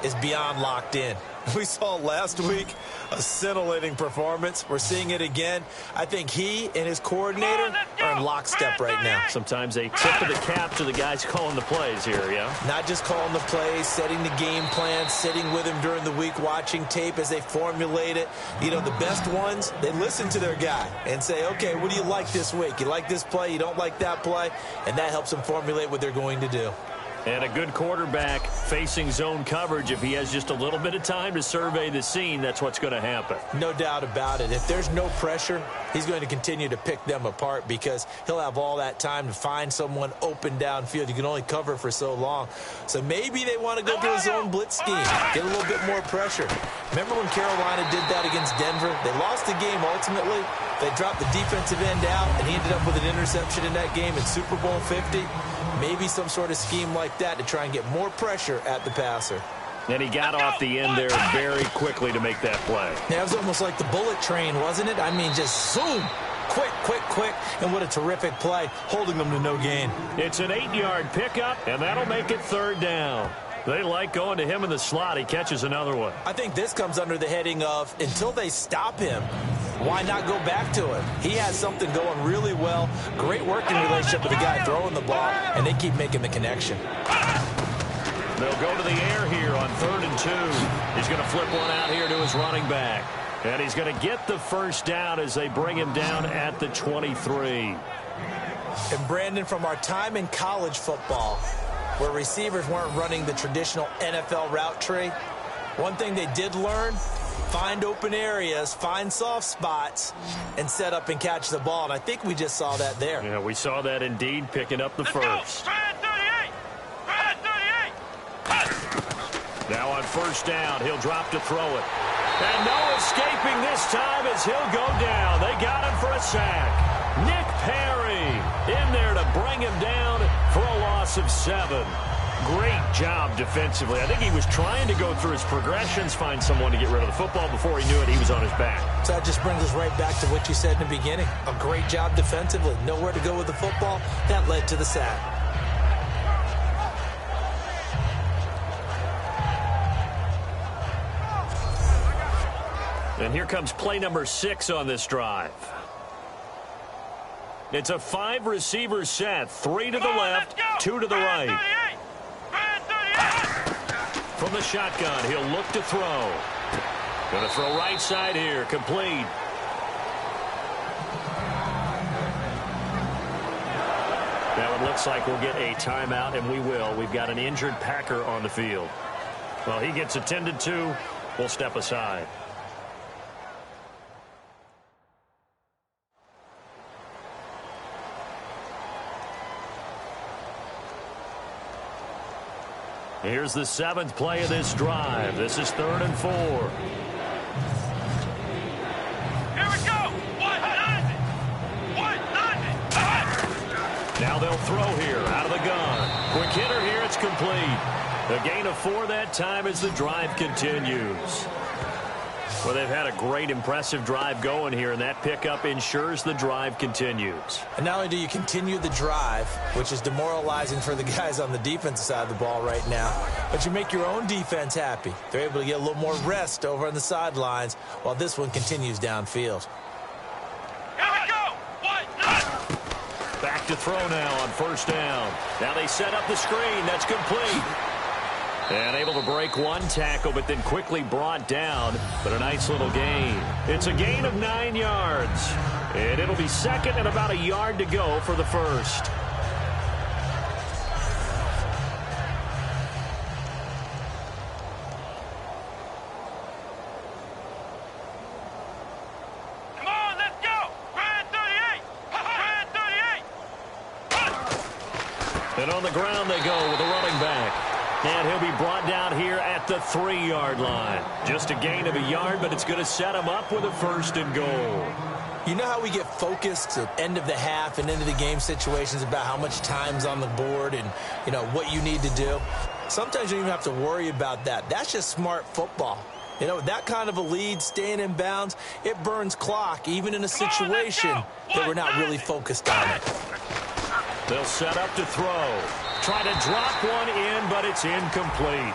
is beyond locked in. We saw last week a scintillating performance. We're seeing it again. I think he and his coordinator are in lockstep right now. Sometimes they tip of the cap to the guys calling the plays here, yeah? Not just calling the plays, setting the game plan, sitting with him during the week, watching tape as they formulate it. You know, the best ones, they listen to their guy and say, okay, what do you like this week? You like this play? You don't like that play? And that helps them formulate what they're going to do. And a good quarterback facing zone coverage, if he has just a little bit of time to survey the scene, that's what's going to happen. No doubt about it. If there's no pressure, he's going to continue to pick them apart because he'll have all that time to find someone open downfield. You can only cover for so long. So maybe they want to go to a zone blitz scheme, get a little bit more pressure. Remember when Carolina did that against Denver? They lost the game ultimately. They dropped the defensive end out, and he ended up with an interception in that game in Super Bowl 50. Maybe some sort of scheme like that to try and get more pressure at the passer. And he got off the end there very quickly to make that play. Yeah, it was almost like the bullet train, wasn't it? I mean, just zoom. Quick, quick, quick. And what a terrific play, holding them to no gain. It's an 8-yard pickup, and that'll make it third down. They like going to him in the slot. He catches another one. I think this comes under the heading of until they stop him, why not go back to it? He has something going really well. Great working relationship with the guy throwing the ball, and they keep making the connection. They'll go to the air here on 3rd and 2. He's going to flip one out here to his running back. And he's going to get the first down as they bring him down at the 23. And Brandon, from our time in college football, where receivers weren't running the traditional NFL route tree, one thing they did learn, find open areas, find soft spots, and set up and catch the ball. And I think we just saw that there. Yeah, we saw that indeed, picking up the first. Now on 1st down, he'll drop to throw it. And no escaping this time as he'll go down. They got him for a sack. Nick Perry in there to bring him down for a loss of 7. Great job defensively. I think he was trying to go through his progressions, find someone to get rid of the football. Before he knew it, he was on his back. So that just brings us right back to what you said in the beginning. A great job defensively. Nowhere to go with the football. That led to the sack. And here comes play number 6 on this drive. It's a 5-receiver set. 3 to the left, 2 to the right. From the shotgun, he'll look to throw. Going to throw right side here. Complete. Now it looks like we'll get a timeout, and we will. We've got an injured Packer on the field. Well, he gets attended to. We'll step aside. Here's the 7th play of this drive. This is 3rd and 4. Here we go. 190. Now they'll throw here out of the gun. Quick hitter here. It's complete. A gain of 4 that time as the drive continues. Well, they've had a great, impressive drive going here, and that pickup ensures the drive continues. And not only do you continue the drive, which is demoralizing for the guys on the defensive side of the ball right now, but you make your own defense happy. They're able to get a little more rest over on the sidelines while this one continues downfield. Here we go. 190. Back to throw now on 1st down. Now they set up the screen. That's complete. And able to break 1 tackle, but then quickly brought down. But a nice little gain. It's a gain of 9 yards. And it'll be 2nd and about a yard to go for the first. Come on, let's go. Grand 38. Grand 38. And on the ground they go with a running back. And he'll be brought down here at the 3-yard line. Just a gain of a yard, but it's going to set him up with a 1st and goal. You know how we get focused at end of the half and into the game situations about how much time's on the board and, you know, what you need to do? Sometimes you don't even have to worry about that. That's just smart football. You know, that kind of a lead, staying in bounds, it burns clock, even in a situation that we're not really focused on it. They'll set up to throw. Try to drop one in, but it's incomplete.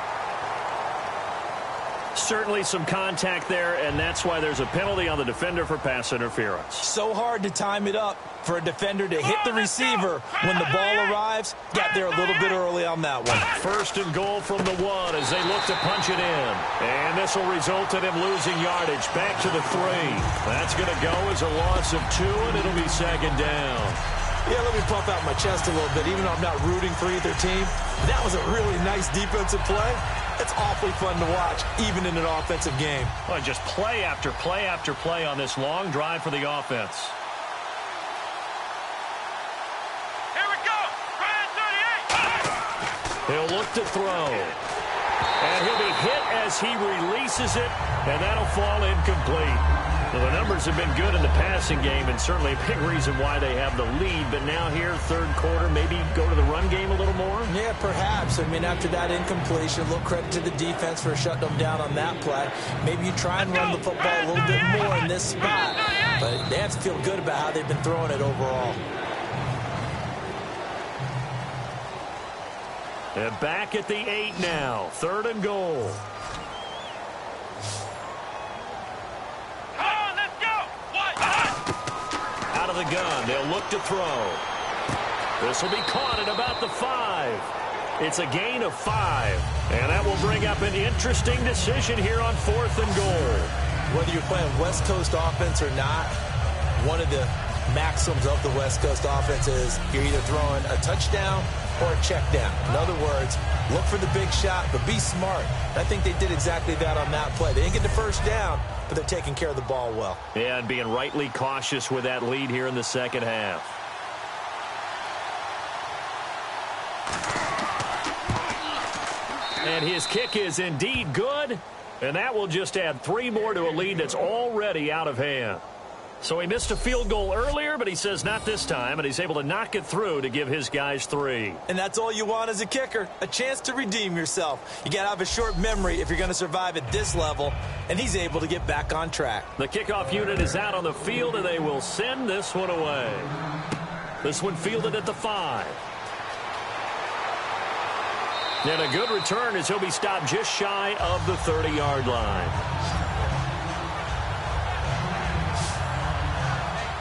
Certainly some contact there, and that's why there's a penalty on the defender for pass interference. So hard to time it up for a defender to hit the receiver when the ball arrives. Got there a little bit early on that one. 1st and goal from the 1 as they look to punch it in. And this will result in him losing yardage. Back to the 3. That's going to go as a loss of 2, and it'll be 2nd down. Yeah, let me puff out my chest a little bit. Even though I'm not rooting for either team, that was a really nice defensive play. It's awfully fun to watch, even in an offensive game. Well, just play after play after play on this long drive for the offense. Here we go. Grand 38. He'll look to throw. And he'll be hit as he releases it, and that'll fall incomplete. Well, the numbers have been good in the passing game, and certainly a big reason why they have the lead. But now here, 3rd quarter, maybe go to the run game a little more? Yeah, perhaps. I mean, after that incompletion, a little credit to the defense for shutting them down on that play. Maybe you try and run the football a little bit more in this spot. But they have to feel good about how they've been throwing it overall. And back at the 8 now. 3rd and goal. Come on, let's go. Out of the gun. They'll look to throw. This will be caught at about the 5. It's a gain of 5. And that will bring up an interesting decision here on 4th and goal. Whether you're playing West Coast offense or not, one of the maxims of the West Coast offense is you're either throwing a touchdown or a check down. In other words, look for the big shot, but be smart. I think they did exactly that on that play. They didn't get the first down, but they're taking care of the ball well. Yeah, and being rightly cautious with that lead here in the second half. And his kick is indeed good, and that will just add 3 more to a lead that's already out of hand. So he missed a field goal earlier, but he says not this time, and he's able to knock it through to give his guys 3. And that's all you want as a kicker, a chance to redeem yourself. You got to have a short memory if you're going to survive at this level, and he's able to get back on track. The kickoff unit is out on the field, and they will send this one away. This one fielded at the 5. And a good return as he'll be stopped just shy of the 30-yard line.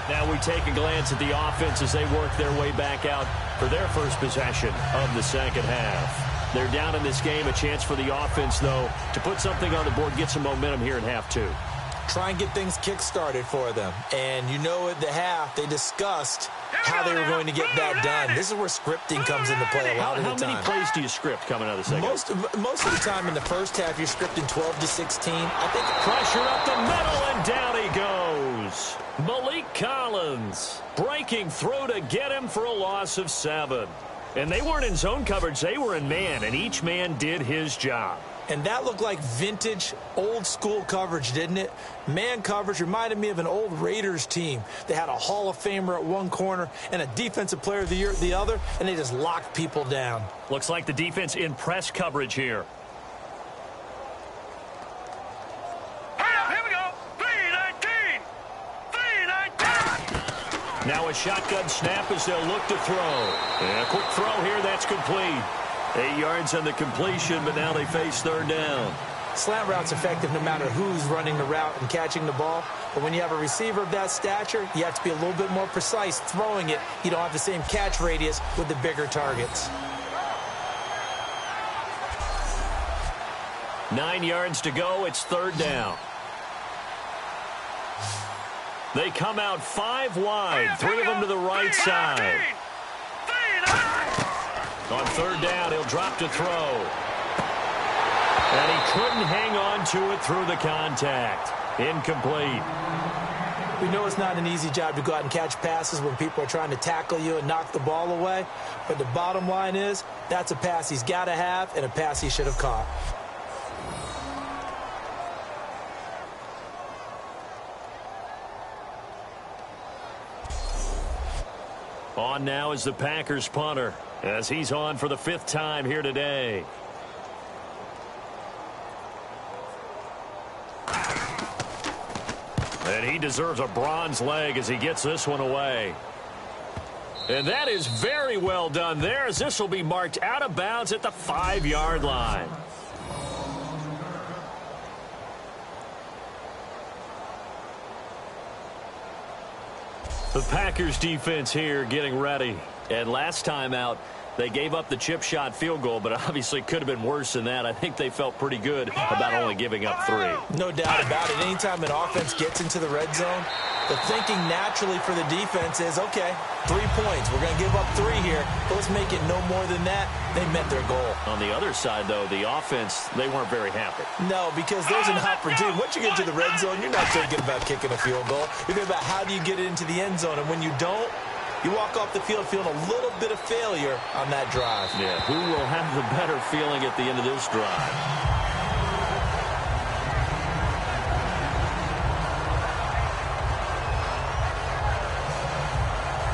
Now we take a glance at the offense as they work their way back out for their first possession of the second half. They're down in this game. A chance for the offense, though, to put something on the board, get some momentum here in half 2. Try and get things kick-started for them. And you know at the half, they discussed how they were going to get that done. This is where scripting comes into play a lot of the time. How many plays do you script coming out of the second? Most of the time in the first half, you're scripting 12 to 16. I think pressure up the middle, and down he goes. Malik Collins breaking through to get him for a loss of 7. And they weren't in zone coverage. They were in man, and each man did his job. And that looked like vintage, old-school coverage, didn't it? Man coverage reminded me of an old Raiders team. They had a Hall of Famer at one corner and a Defensive Player of the Year at the other, and they just locked people down. Looks like the defense in press coverage here. Here we go. 3-19. 3-19. Now a shotgun snap as they'll look to throw. And a quick throw here, that's complete. 8 yards on the completion, but now they face 3rd down. Slant route's effective no matter who's running the route and catching the ball. But when you have a receiver of that stature, you have to be a little bit more precise throwing it. You don't have the same catch radius with the bigger targets. 9 yards to go. It's 3rd down. They come out 5 wide, 3 of them to the right side. On 3rd down, he'll drop to throw. And he couldn't hang on to it through the contact. Incomplete. We know it's not an easy job to go out and catch passes when people are trying to tackle you and knock the ball away. But the bottom line is, that's a pass he's got to have and a pass he should have caught. On now is the Packers punter, as he's on for the 5th time here today. And he deserves a bronze leg as he gets this one away. And that is very well done there, as this will be marked out of bounds at the 5-yard line. The Packers defense here getting ready. And last time out, they gave up the chip shot field goal, but obviously could have been worse than that. I think they felt pretty good about only giving up 3. No doubt about it. Anytime an offense gets into the red zone, the thinking naturally for the defense is, okay, 3 points. We're going to give up 3 here, but let's make it no more than that. They met their goal. On the other side, though, the offense, they weren't very happy. No, because there's an opportunity. Once you get to the red zone, you're not thinking about kicking a field goal. You're thinking about how do you get it into the end zone, and when you don't, you walk off the field feeling a little bit of failure on that drive. Yeah, who will have the better feeling at the end of this drive?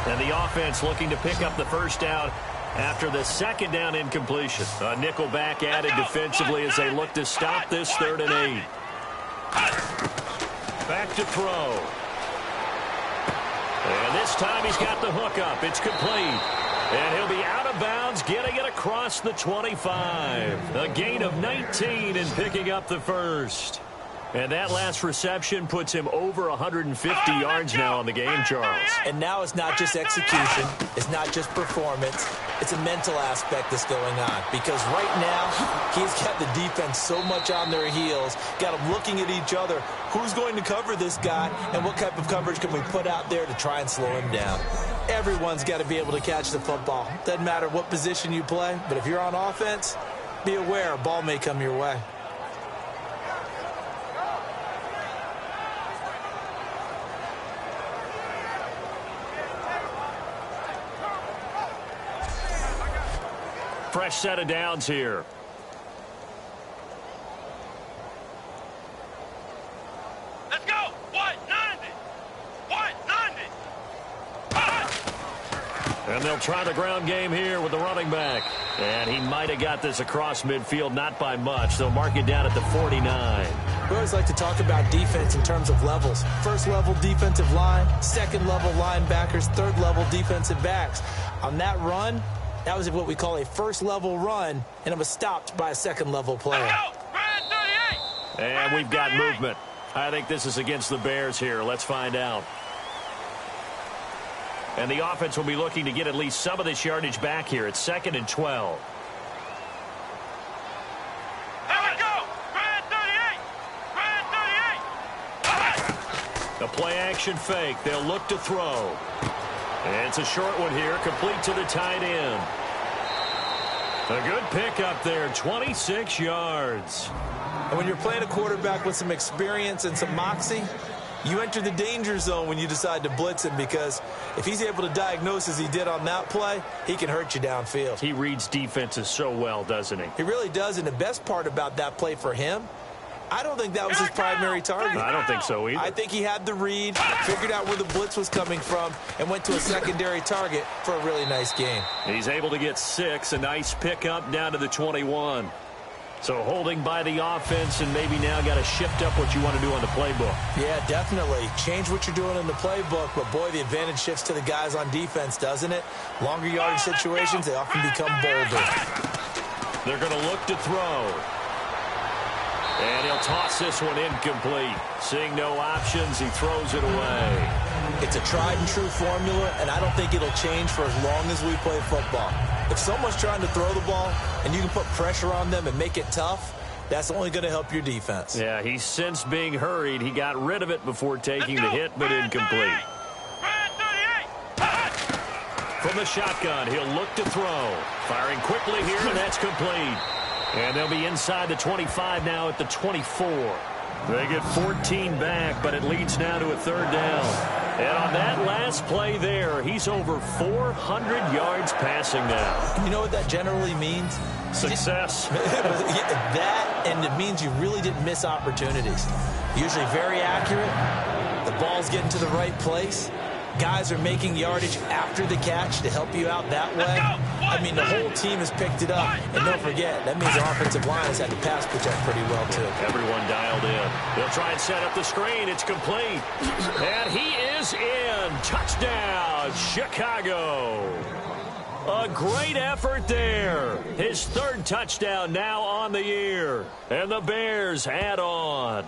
And the offense looking to pick up the 1st down after the 2nd down incompletion. A nickel back added defensively as they look to stop this 3rd and 8. Back to throw. And this time he's got the hook up. It's complete. And he'll be out of bounds, getting it across the 25. A gain of 19 and picking up the first. And that last reception puts him over 150 yards now on the game, Charles. And now it's not just execution. It's not just performance. It's a mental aspect that's going on. Because right now, he's got the defense so much on their heels, got them looking at each other. Who's going to cover this guy, and what type of coverage can we put out there to try and slow him down? Everyone's got to be able to catch the football. Doesn't matter what position you play, but if you're on offense, be aware a ball may come your way. Fresh set of downs here. Let's go. 190. 190. And they'll try the ground game here with the running back. And he might have got this across midfield, not by much. They'll mark it down at the 49. We always like to talk about defense in terms of levels. First level defensive line, second level linebackers, third level defensive backs. On that run, that was what we call a first level run, and it was stopped by a second level player. And we've got movement. I think this is against the Bears here. Let's find out. And the offense will be looking to get at least some of this yardage back here. It's 2nd and 12. A play-action fake. They'll look to throw. And it's a short one here, complete to the tight end. A good pick up there, 26 yards. And when you're playing a quarterback with some experience and some moxie, you enter the danger zone when you decide to blitz him, because if he's able to diagnose as he did on that play, he can hurt you downfield. He reads defenses so well, doesn't he? He really does, and the best part about that play for him, I don't think that was his primary target. I don't think so either. I think he had the read, figured out where the blitz was coming from, and went to a secondary target for a really nice game. He's able to get 6, a nice pickup down to the 21. So holding by the offense, and maybe now got to shift up what you want to do on the playbook. Yeah, definitely. Change what you're doing in the playbook, but boy, the advantage shifts to the guys on defense, doesn't it? Longer yardage situations, they often become bolder. They're going to look to throw. And he'll toss this one incomplete. Seeing no options, he throws it away. It's a tried-and-true formula, and I don't think it'll change for as long as we play football. If someone's trying to throw the ball and you can put pressure on them and make it tough, that's only going to help your defense. Yeah, he's since being hurried. He got rid of it before taking the hit, but incomplete. From the shotgun, he'll look to throw. Firing quickly here, and that's complete. And they'll be inside the 25 now at the 24. They get 14 back, but it leads now to a 3rd down. And on that last play there, he's over 400 yards passing now. You know what that generally means? Success. That, and it means you really didn't miss opportunities. Usually very accurate. The ball's getting to the right place. Guys are making yardage after the catch to help you out that way. I mean, the whole team has picked it up. And don't forget, that means the offensive line has had to pass protect pretty well, too. Everyone dialed in. They'll try and set up the screen. It's complete. And he is in. Touchdown, Chicago. A great effort there. His 3rd touchdown now on the year. And the Bears add on.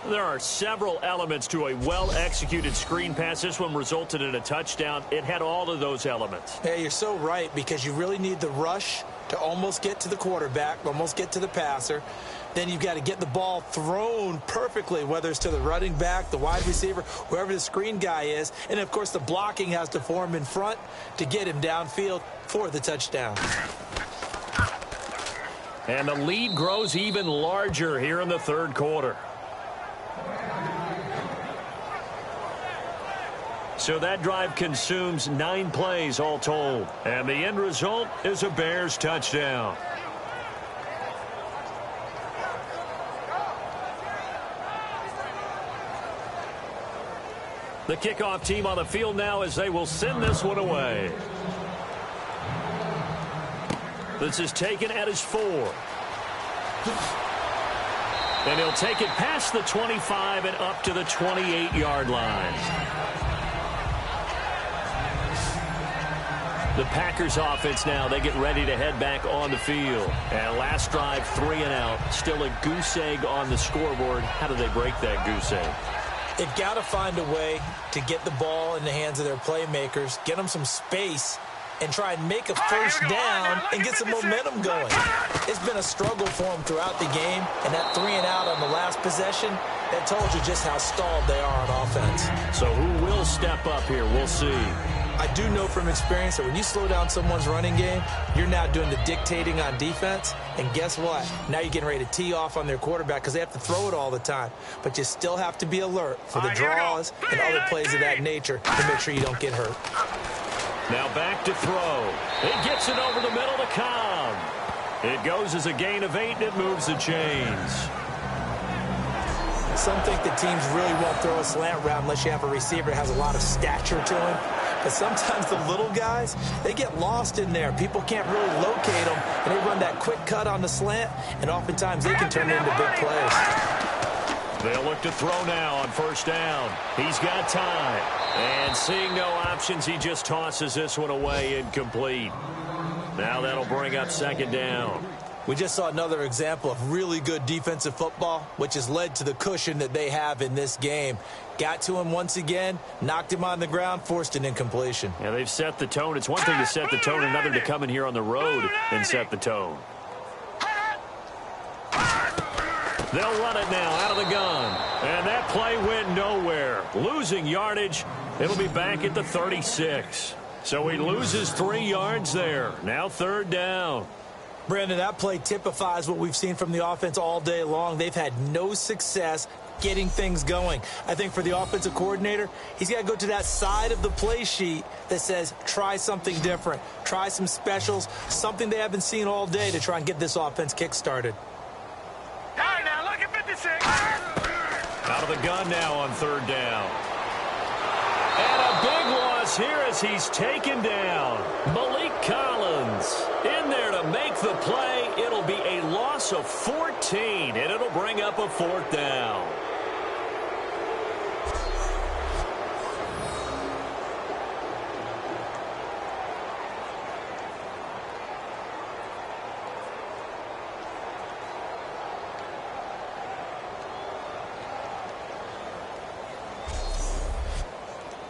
There are several elements to a well-executed screen pass. This one resulted in a touchdown. It had all of those elements. Hey, you're so right, because you really need the rush to almost get to the quarterback, almost get to the passer. Then you've got to get the ball thrown perfectly, whether it's to the running back, the wide receiver, whoever the screen guy is. And, of course, the blocking has to form in front to get him downfield for the touchdown. And the lead grows even larger here in the 3rd quarter. So that drive consumes 9 plays all told. And the end result is a Bears touchdown. The kickoff team on the field now as they will send this one away. This is taken at his 4. And he'll take it past the 25 and up to the 28-yard line. The Packers offense now, they get ready to head back on the field. And last drive, 3 and out. Still a goose egg on the scoreboard. How do they break that goose egg? They've got to find a way to get the ball in the hands of their playmakers, get them some space, and try and make a first down and get some momentum going. It's been a struggle for them throughout the game, and that 3 and out on the last possession, that told you just how stalled they are on offense. So who will step up here? We'll see. I do know from experience that when you slow down someone's running game, you're now doing the dictating on defense. And guess what? Now you're getting ready to tee off on their quarterback because they have to throw it all the time. But you still have to be alert for the draws and other plays of that nature to make sure you don't get hurt. Now back to throw. It gets it over the middle to Cobb. It goes as a gain of 8, and it moves the chains. Some think that teams really won't throw a slant route unless you have a receiver that has a lot of stature to him. But sometimes the little guys, they get lost in there. People can't really locate them, and they run that quick cut on the slant, and oftentimes they can turn it into big plays. They'll look to throw now on first down. He's got time. And seeing no options, he just tosses this one away incomplete. Now that'll bring up second down. We just saw another example of really good defensive football, which has led to the cushion that they have in this game. Got to him once again, knocked him on the ground, forced an incompletion. Yeah, they've set the tone. It's one thing to set the tone, another to come in here on the road and set the tone. They'll run it now out of the gun. And that play went nowhere. Losing yardage. It'll be back at the 36. So he loses 3 yards there. Now third down. Brandon, that play typifies what we've seen from the offense all day long. They've had no success getting things going. I think for the offensive coordinator, he's got to go to that side of the play sheet that says try something different, try some specials, something they haven't seen all day to try and get this offense kick-started. All right, now look at 56. Out of the gun now on third down. And a big loss here as he's taken down. Malik Collins in there to make the play. It'll be a loss of 14, and it'll bring up a fourth down.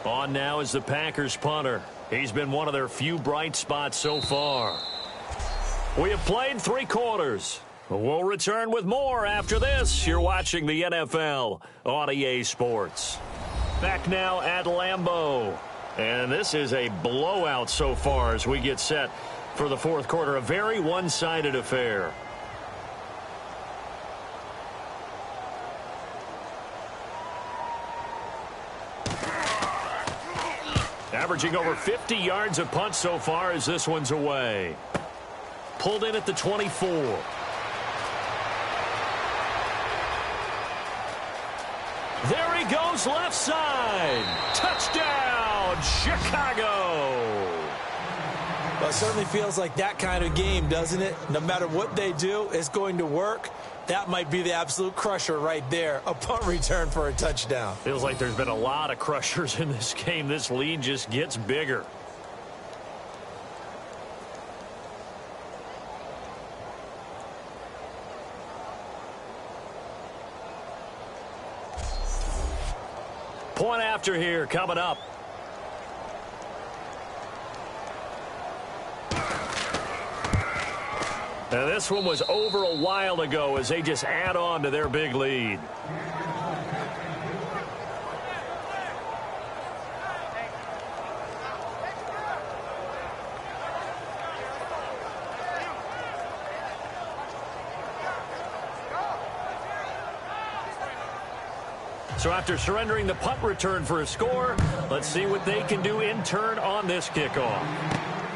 On now is the Packers punter. He's been one of their few bright spots so far. We have played 3 quarters. We'll return with more after this. You're watching the NFL on EA Sports. Back now at Lambeau. And this is a blowout so far as we get set for the fourth quarter. A very one-sided affair. Averaging over 50 yards a punt so far as this one's away. Pulled in at the 24. There he goes left side. Touchdown, Chicago. Well, it certainly feels like that kind of game, doesn't it? No matter what they do, it's going to work. That might be the absolute crusher right there. A punt return for a touchdown. Feels like there's been a lot of crushers in this game. This lead just gets bigger. Point after here coming up. Now this one was over a while ago as they just add on to their big lead. So after surrendering the punt return for a score, let's see what they can do in turn on this kickoff.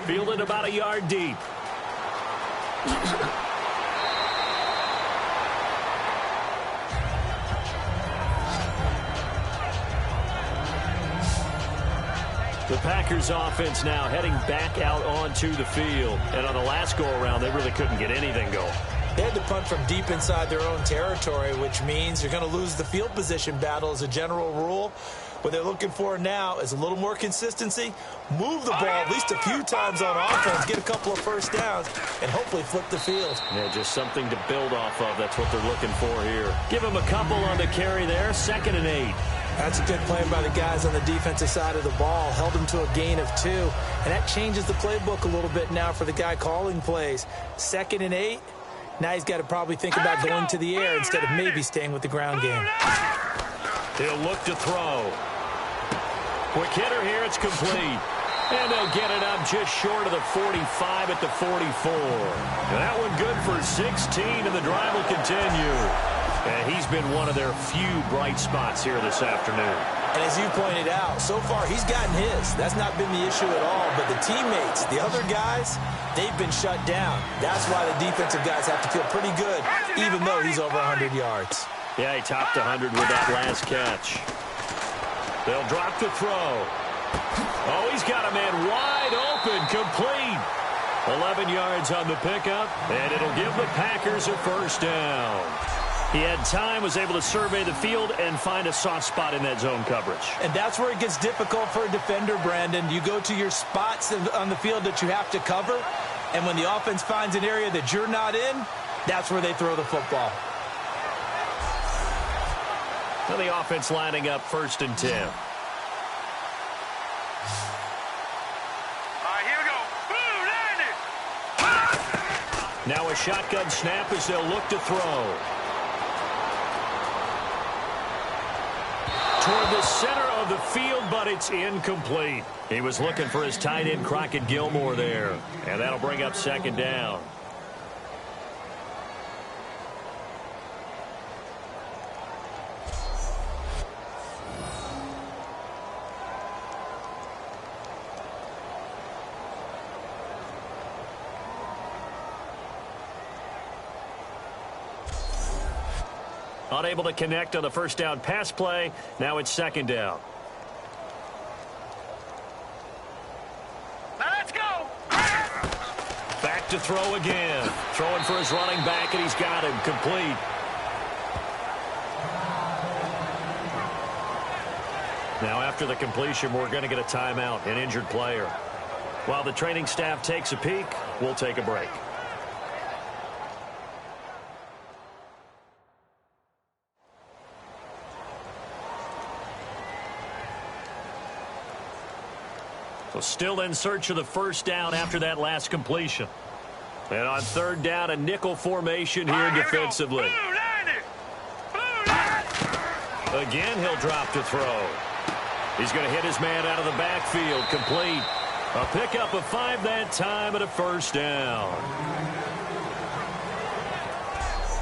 Fielded about a yard deep. The Packers offense now heading back out onto the field. And on the last go-around, they really couldn't get anything going. They had to punt from deep inside their own territory, which means you're going to lose the field position battle as a general rule. What they're looking for now is a little more consistency, move the ball at least a few times on offense, get a couple of first downs, and hopefully flip the field. Yeah, just something to build off of. That's what they're looking for here. Give them a couple on the carry there, 2nd and 8. That's a good play by the guys on the defensive side of the ball. Held them to a gain of 2. And that changes the playbook a little bit now for the guy calling plays. 2nd and 8. Now he's got to probably think about going to the air instead of maybe staying with the ground game. He'll look to throw. Quick hitter here. It's complete. And they'll get it up just short of the 45 at the 44. And that one good for 16, and the drive will continue. And he's been one of their few bright spots here this afternoon. And as you pointed out, so far he's gotten his. That's not been the issue at all. But the teammates, the other guys, they've been shut down. That's why the defensive guys have to feel pretty good, even though he's over 100 yards. Yeah, he topped 100 with that last catch. They'll drop to throw. Oh, he's got a man wide open, complete. 11 yards on the pickup, and it'll give the Packers a first down. He had time, was able to survey the field and find a soft spot in that zone coverage. And that's where it gets difficult for a defender, Brandon. You go to your spots on the field that you have to cover, and when the offense finds an area that you're not in, that's where they throw the football. Now the offense lining up 1st and 10. All right, here we go. Boom, landed. Now a shotgun snap as they'll look to throw. Toward the center of the field, but it's incomplete. He was looking for his tight end, Crockett Gilmore, there. And that'll bring up 2nd down. Unable to connect on the first down pass play. Now it's 2nd down. Let's go. Back to throw again. Throwing for his running back, and he's got him complete. Now after the completion, we're going to get a timeout, an injured player. While the training staff takes a peek, we'll take a break. So still in search of the first down after that last completion. And on 3rd down, a nickel formation here defensively. Boom, landed. Boom, landed. Again, he'll drop to throw. He's going to hit his man out of the backfield. Complete. A pickup of 5 that time and a first down.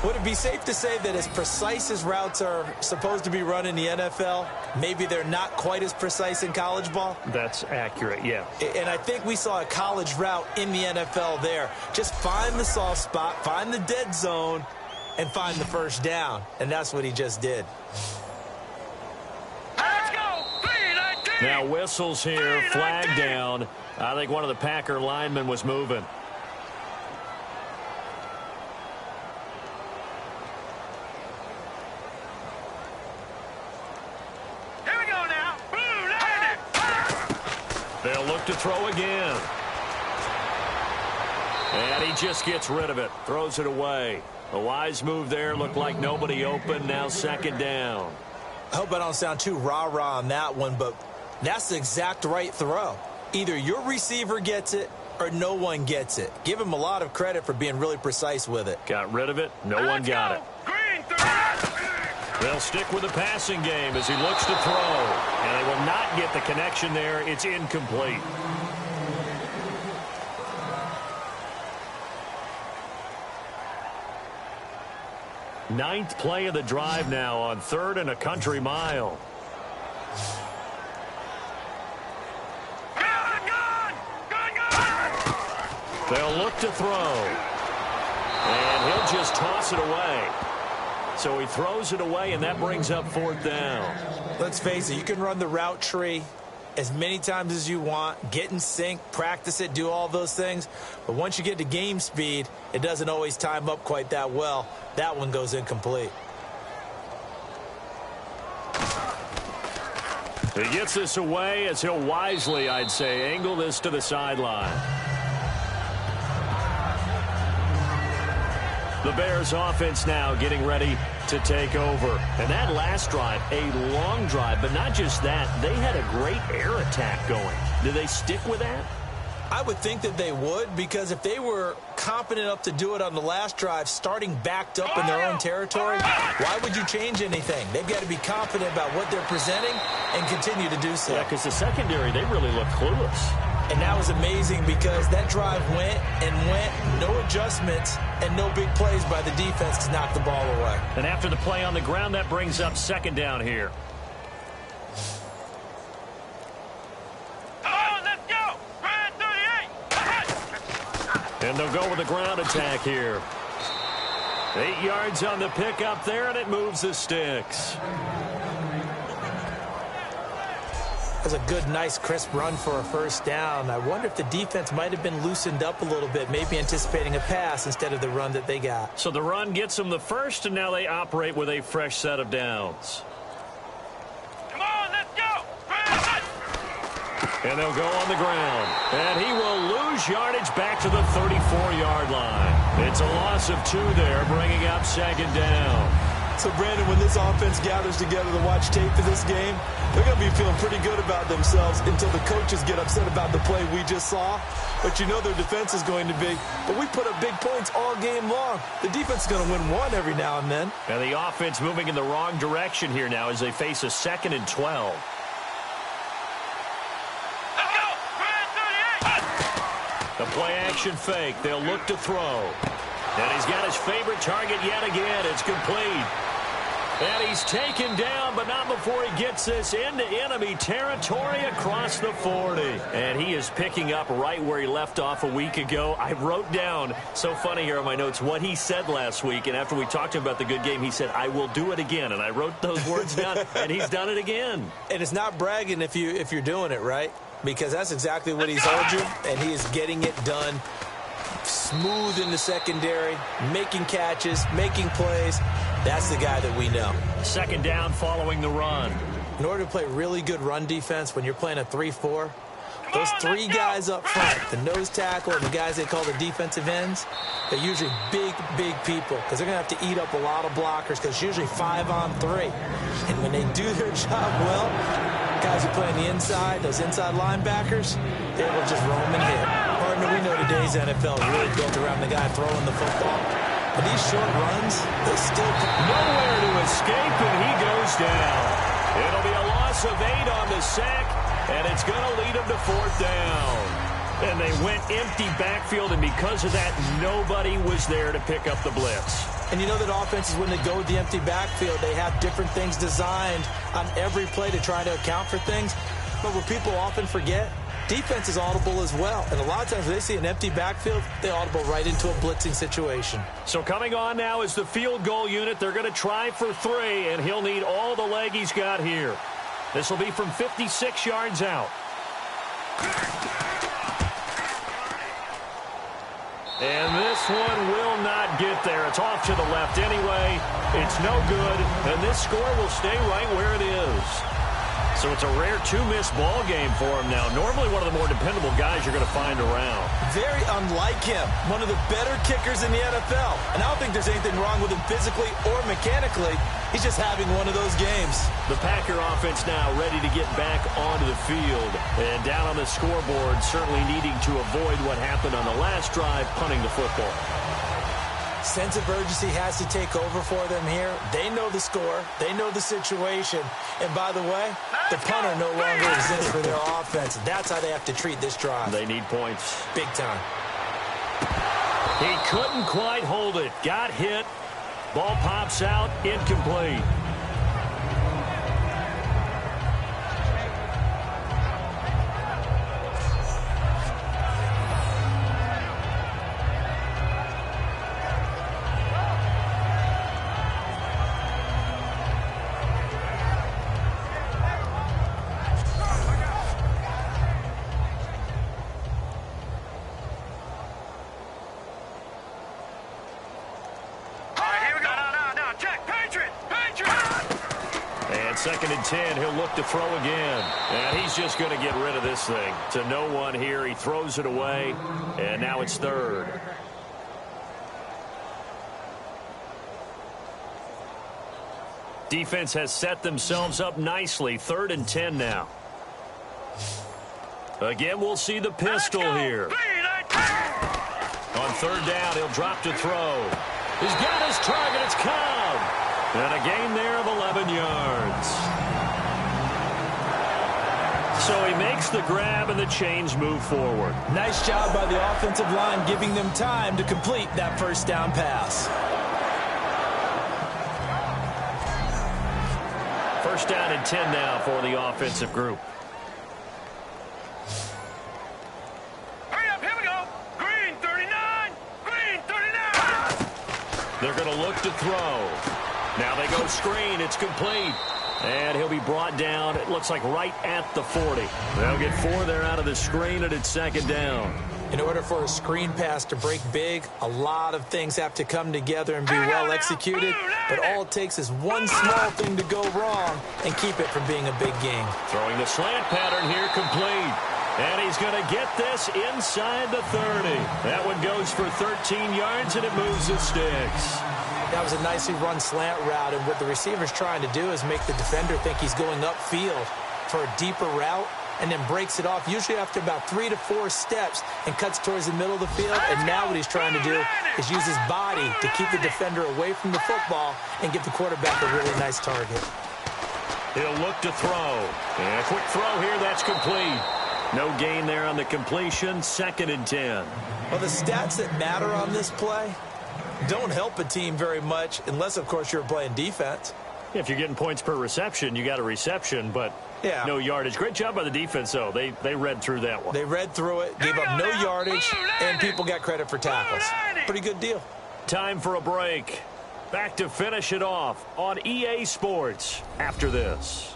Would it be safe to say that as precise as routes are supposed to be run in the NFL, maybe they're not quite as precise in college ball? That's accurate, yeah. And I think we saw a college route in the NFL there. Just find the soft spot, find the dead zone, and find the first down. And that's what he just did. Let's go. 3-19. Now whistles here, flag down. I think one of the Packer linemen was moving. They'll look to throw again. And he just gets rid of it. Throws it away. A wise move there. Looked like nobody open. Now 2nd down. I hope I don't sound too rah-rah on that one, but that's the exact right throw. Either your receiver gets it or no one gets it. Give him a lot of credit for being really precise with it. Got rid of it. No one got it. Green 3. They'll stick with the passing game as he looks to throw. And they will not get the connection there. It's incomplete. Ninth play of the drive now on 3rd and a country mile. They'll look to throw. And he'll just toss it away. So he throws it away, and that brings up 4th down. Let's face it, you can run the route tree as many times as you want, get in sync, practice it, do all those things. But once you get to game speed, it doesn't always time up quite that well. That one goes incomplete. He gets this away as he'll wisely, I'd say, angle this to the sideline. The Bears offense now getting ready to take over. And that last drive, a long drive, but not just that. They had a great air attack going. Do they stick with that? I would think that they would, because if they were competent enough to do it on the last drive, starting backed up in their own territory, why would you change anything? They've got to be confident about what they're presenting and continue to do so. Yeah, because the secondary, they really look clueless. And that was amazing because that drive went and went, no adjustments, and no big plays by the defense to knock the ball away. And after the play on the ground, that brings up second down here. And they'll go with a ground attack here. 8 yards on the pickup there, and it moves the sticks. That's a good, nice, crisp run for a first down. I wonder if the defense might have been loosened up a little bit, maybe anticipating a pass instead of the run that they got. So the run gets them the first, and now they operate with a fresh set of downs. Come on, let's go! And they'll go on the ground. And he will lose yardage back to the 34-yard line. It's a loss of 2 there, bringing up second down. So, Brandon, when this offense gathers together to watch tape for this game, they're going to be feeling pretty good about themselves until the coaches get upset about the play we just saw. But you know their defense is going to be, but we put up big points all game long. The defense is going to win one every now and then. And the offense moving in the wrong direction here now as they face a 2nd and 12. The play-action fake. They'll look to throw. And he's got his favorite target yet again. It's complete. And he's taken down, but not before he gets this into enemy territory across the 40. And he is picking up right where he left off a week ago. I wrote down, so funny here on my notes, what he said last week. And after we talked to him about the good game, he said, I will do it again. And I wrote those words down, and he's done it again. And it's not bragging if you're doing it, right? Because that's exactly what he's told you, and he is getting it done. Smooth in the secondary, making catches, making plays. That's the guy that we know. Second down following the run. In order to play really good run defense when you're playing a 3-4, those 3 guys up front, the nose tackle and the guys they call the defensive ends, they're usually big, big people because they're going to have to eat up a lot of blockers because it's usually 5 on 3. And when they do their job well, guys who play on the inside, those inside linebackers, they will just roam and hit. Partner, we know today's NFL is really built around the guy throwing the football. But these short runs, they still nowhere to escape, and he goes down. It'll be a loss of 8 on the sack, and it's going to lead them to 4th down. And they went empty backfield, and because of that, nobody was there to pick up the blitz. And you know that offenses, when they go with the empty backfield, they have different things designed on every play to try to account for things. But what people often forget, defense is audible as well. And a lot of times when they see an empty backfield, they audible right into a blitzing situation. So coming on now is the field goal unit. They're going to try for 3, and he'll need all the leg he's got here. This will be from 56 yards out. And this one will not get there. It's off to the left anyway. It's no good, and this score will stay right where it is. So it's a rare 2-miss ball game for him now. Normally one of the more dependable guys you're going to find around. Very unlike him. One of the better kickers in the NFL. And I don't think there's anything wrong with him physically or mechanically. He's just having one of those games. The Packer offense now ready to get back onto the field. And down on the scoreboard, certainly needing to avoid what happened on the last drive, punting the football. Sense of urgency has to take over for them here. They know the score. They know the situation. And by the way, the punter no longer exists for their offense. That's how they have to treat this drive. They need points. Big time. He couldn't quite hold it. Got hit. Ball pops out. Incomplete. Check, Patriot! Patriot! And 2nd and 10, he'll look to throw again. And he's just going to get rid of this thing. To no one here. He throws it away. And now it's 3rd. Defense has set themselves up nicely. 3rd and 10 now. Again, we'll see the pistol here. On 3rd down, he'll drop to throw. He's got his target. It's Cobb. And a gain there of 11 yards. So he makes the grab and the chains move forward. Nice job by the offensive line giving them time to complete that 1st down pass. 1st down and 10 now for the offensive group. Hurry up, here we go. Green 39. Green 39. They're going to look to throw. Now they go screen. It's complete. And he'll be brought down, it looks like right at the 40. They'll get 4 there out of the screen, and it's 2nd down. In order for a screen pass to break big, a lot of things have to come together and be well executed. But all it takes is one small thing to go wrong and keep it from being a big game. Throwing the slant pattern here, complete. And he's going to get this inside the 30. That one goes for 13 yards, and it moves the sticks. That was a nicely run slant route, and what the receiver's trying to do is make the defender think he's going upfield for a deeper route, and then breaks it off, usually after about 3 to 4 steps, and cuts towards the middle of the field. And now what he's trying to do is use his body to keep the defender away from the football and give the quarterback a really nice target. He'll look to throw. And a quick throw here, that's complete. No gain there on the completion, 2nd and 10. Well, the stats that matter on this play don't help a team very much unless, of course, you're playing defense. If you're getting points per reception, you got a reception, but no yardage. Great job by the defense, though. They read through that one. They read through it, gave up no yardage, and people got credit for tackles. Pretty good deal. Time for a break. Back to finish it off on EA Sports after this.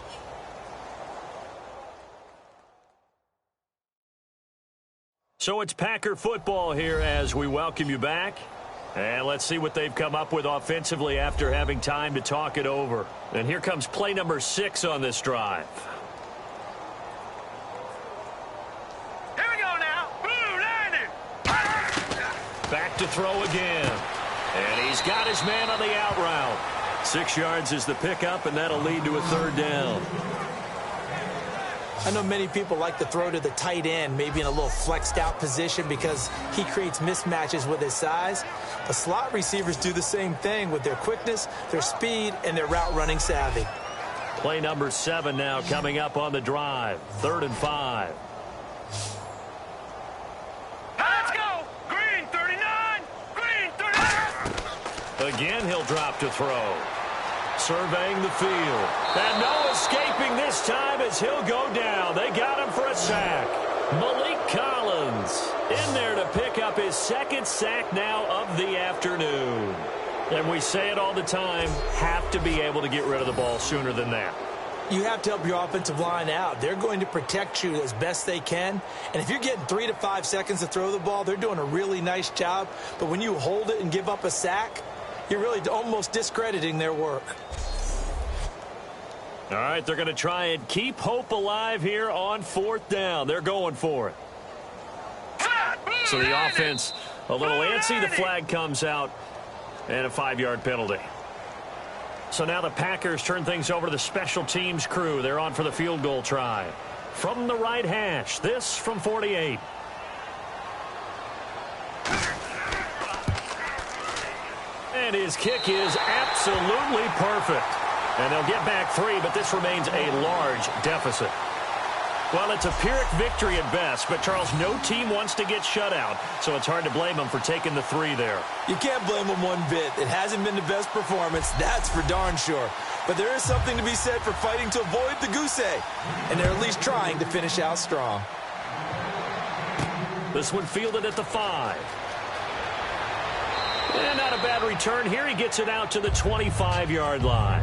So it's Packer football here as we welcome you back. And let's see what they've come up with offensively after having time to talk it over. And here comes play number 6 on this drive. Here we go now. Blue landing. Back to throw again. And he's got his man on the out route. 6 yards is the pickup, and that'll lead to a 3rd down. I know many people like to throw to the tight end, maybe in a little flexed out position because he creates mismatches with his size. But slot receivers do the same thing with their quickness, their speed, and their route running savvy. Play number 7 now coming up on the drive. 3rd and 5. Let's go. Green 39. Green 39. Again, he'll drop to throw. Surveying the field. And no escaping this time as he'll go down. They got him for a sack. Malik Collins in there to pick up his 2nd sack now of the afternoon. And we say it all the time, have to be able to get rid of the ball sooner than that. You have to help your offensive line out. They're going to protect you as best they can. And if you're getting 3 to 5 seconds to throw the ball, they're doing a really nice job. But when you hold it and give up a sack, you're really almost discrediting their work. All right, they're going to try and keep hope alive here on 4th down. They're going for it. So the offense a little antsy. The flag comes out and a 5-yard penalty. So now the Packers turn things over to the special teams crew. They're on for the field goal try. From the right hash, this from 48. And his kick is absolutely perfect. And they'll get back 3, but this remains a large deficit. Well, it's a Pyrrhic victory at best, but, Charles, no team wants to get shut out, so it's hard to blame them for taking the 3 there. You can't blame them one bit. It hasn't been the best performance, that's for darn sure. But there is something to be said for fighting to avoid the goose egg, and they're at least trying to finish out strong. This one fielded at the 5. And not a bad return here. He gets it out to the 25-yard line.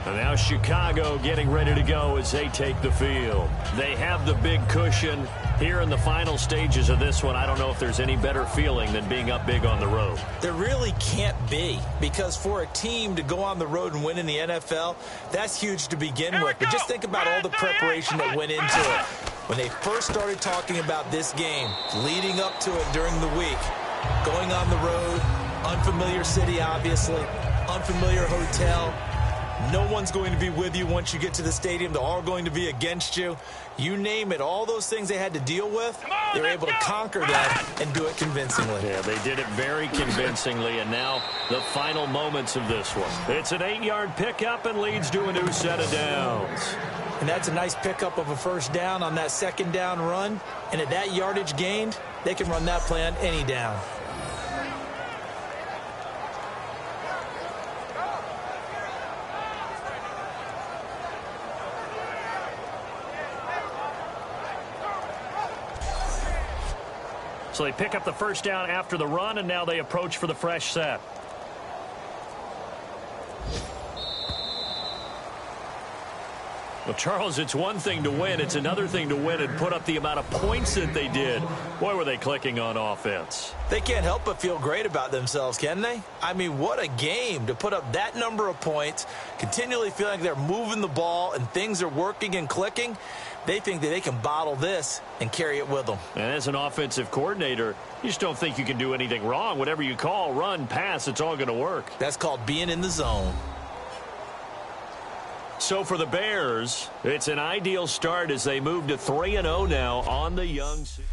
And now Chicago getting ready to go as they take the field. They have the big cushion. Here in the final stages of this one, I don't know if there's any better feeling than being up big on the road. There really can't be, because for a team to go on the road and win in the NFL, that's huge to begin with. But just think about all the preparation that went into it. When they first started talking about this game, leading up to it during the week, going on the road, unfamiliar city, obviously, unfamiliar hotel. No one's going to be with you once you get to the stadium. They're all going to be against you. You name it, all those things they had to deal with, they were able to conquer that and do it convincingly. Yeah, they did it very convincingly, and now the final moments of this one. It's an 8-yard pickup and leads to a new set of downs. And that's a nice pickup of a first down on that second down run. And at that yardage gained, they can run that play on any down. So they pick up the first down after the run, and now they approach for the fresh set. Well, Charles, it's one thing to win. It's another thing to win and put up the amount of points that they did. Boy, were they clicking on offense. They can't help but feel great about themselves, can they? I mean, what a game to put up that number of points, continually feeling like they're moving the ball and things are working and clicking. They think that they can bottle this and carry it with them. And as an offensive coordinator, you just don't think you can do anything wrong. Whatever you call, run, pass, it's all going to work. That's called being in the zone. So for the Bears, it's an ideal start as they move to 3-0 now on the young season.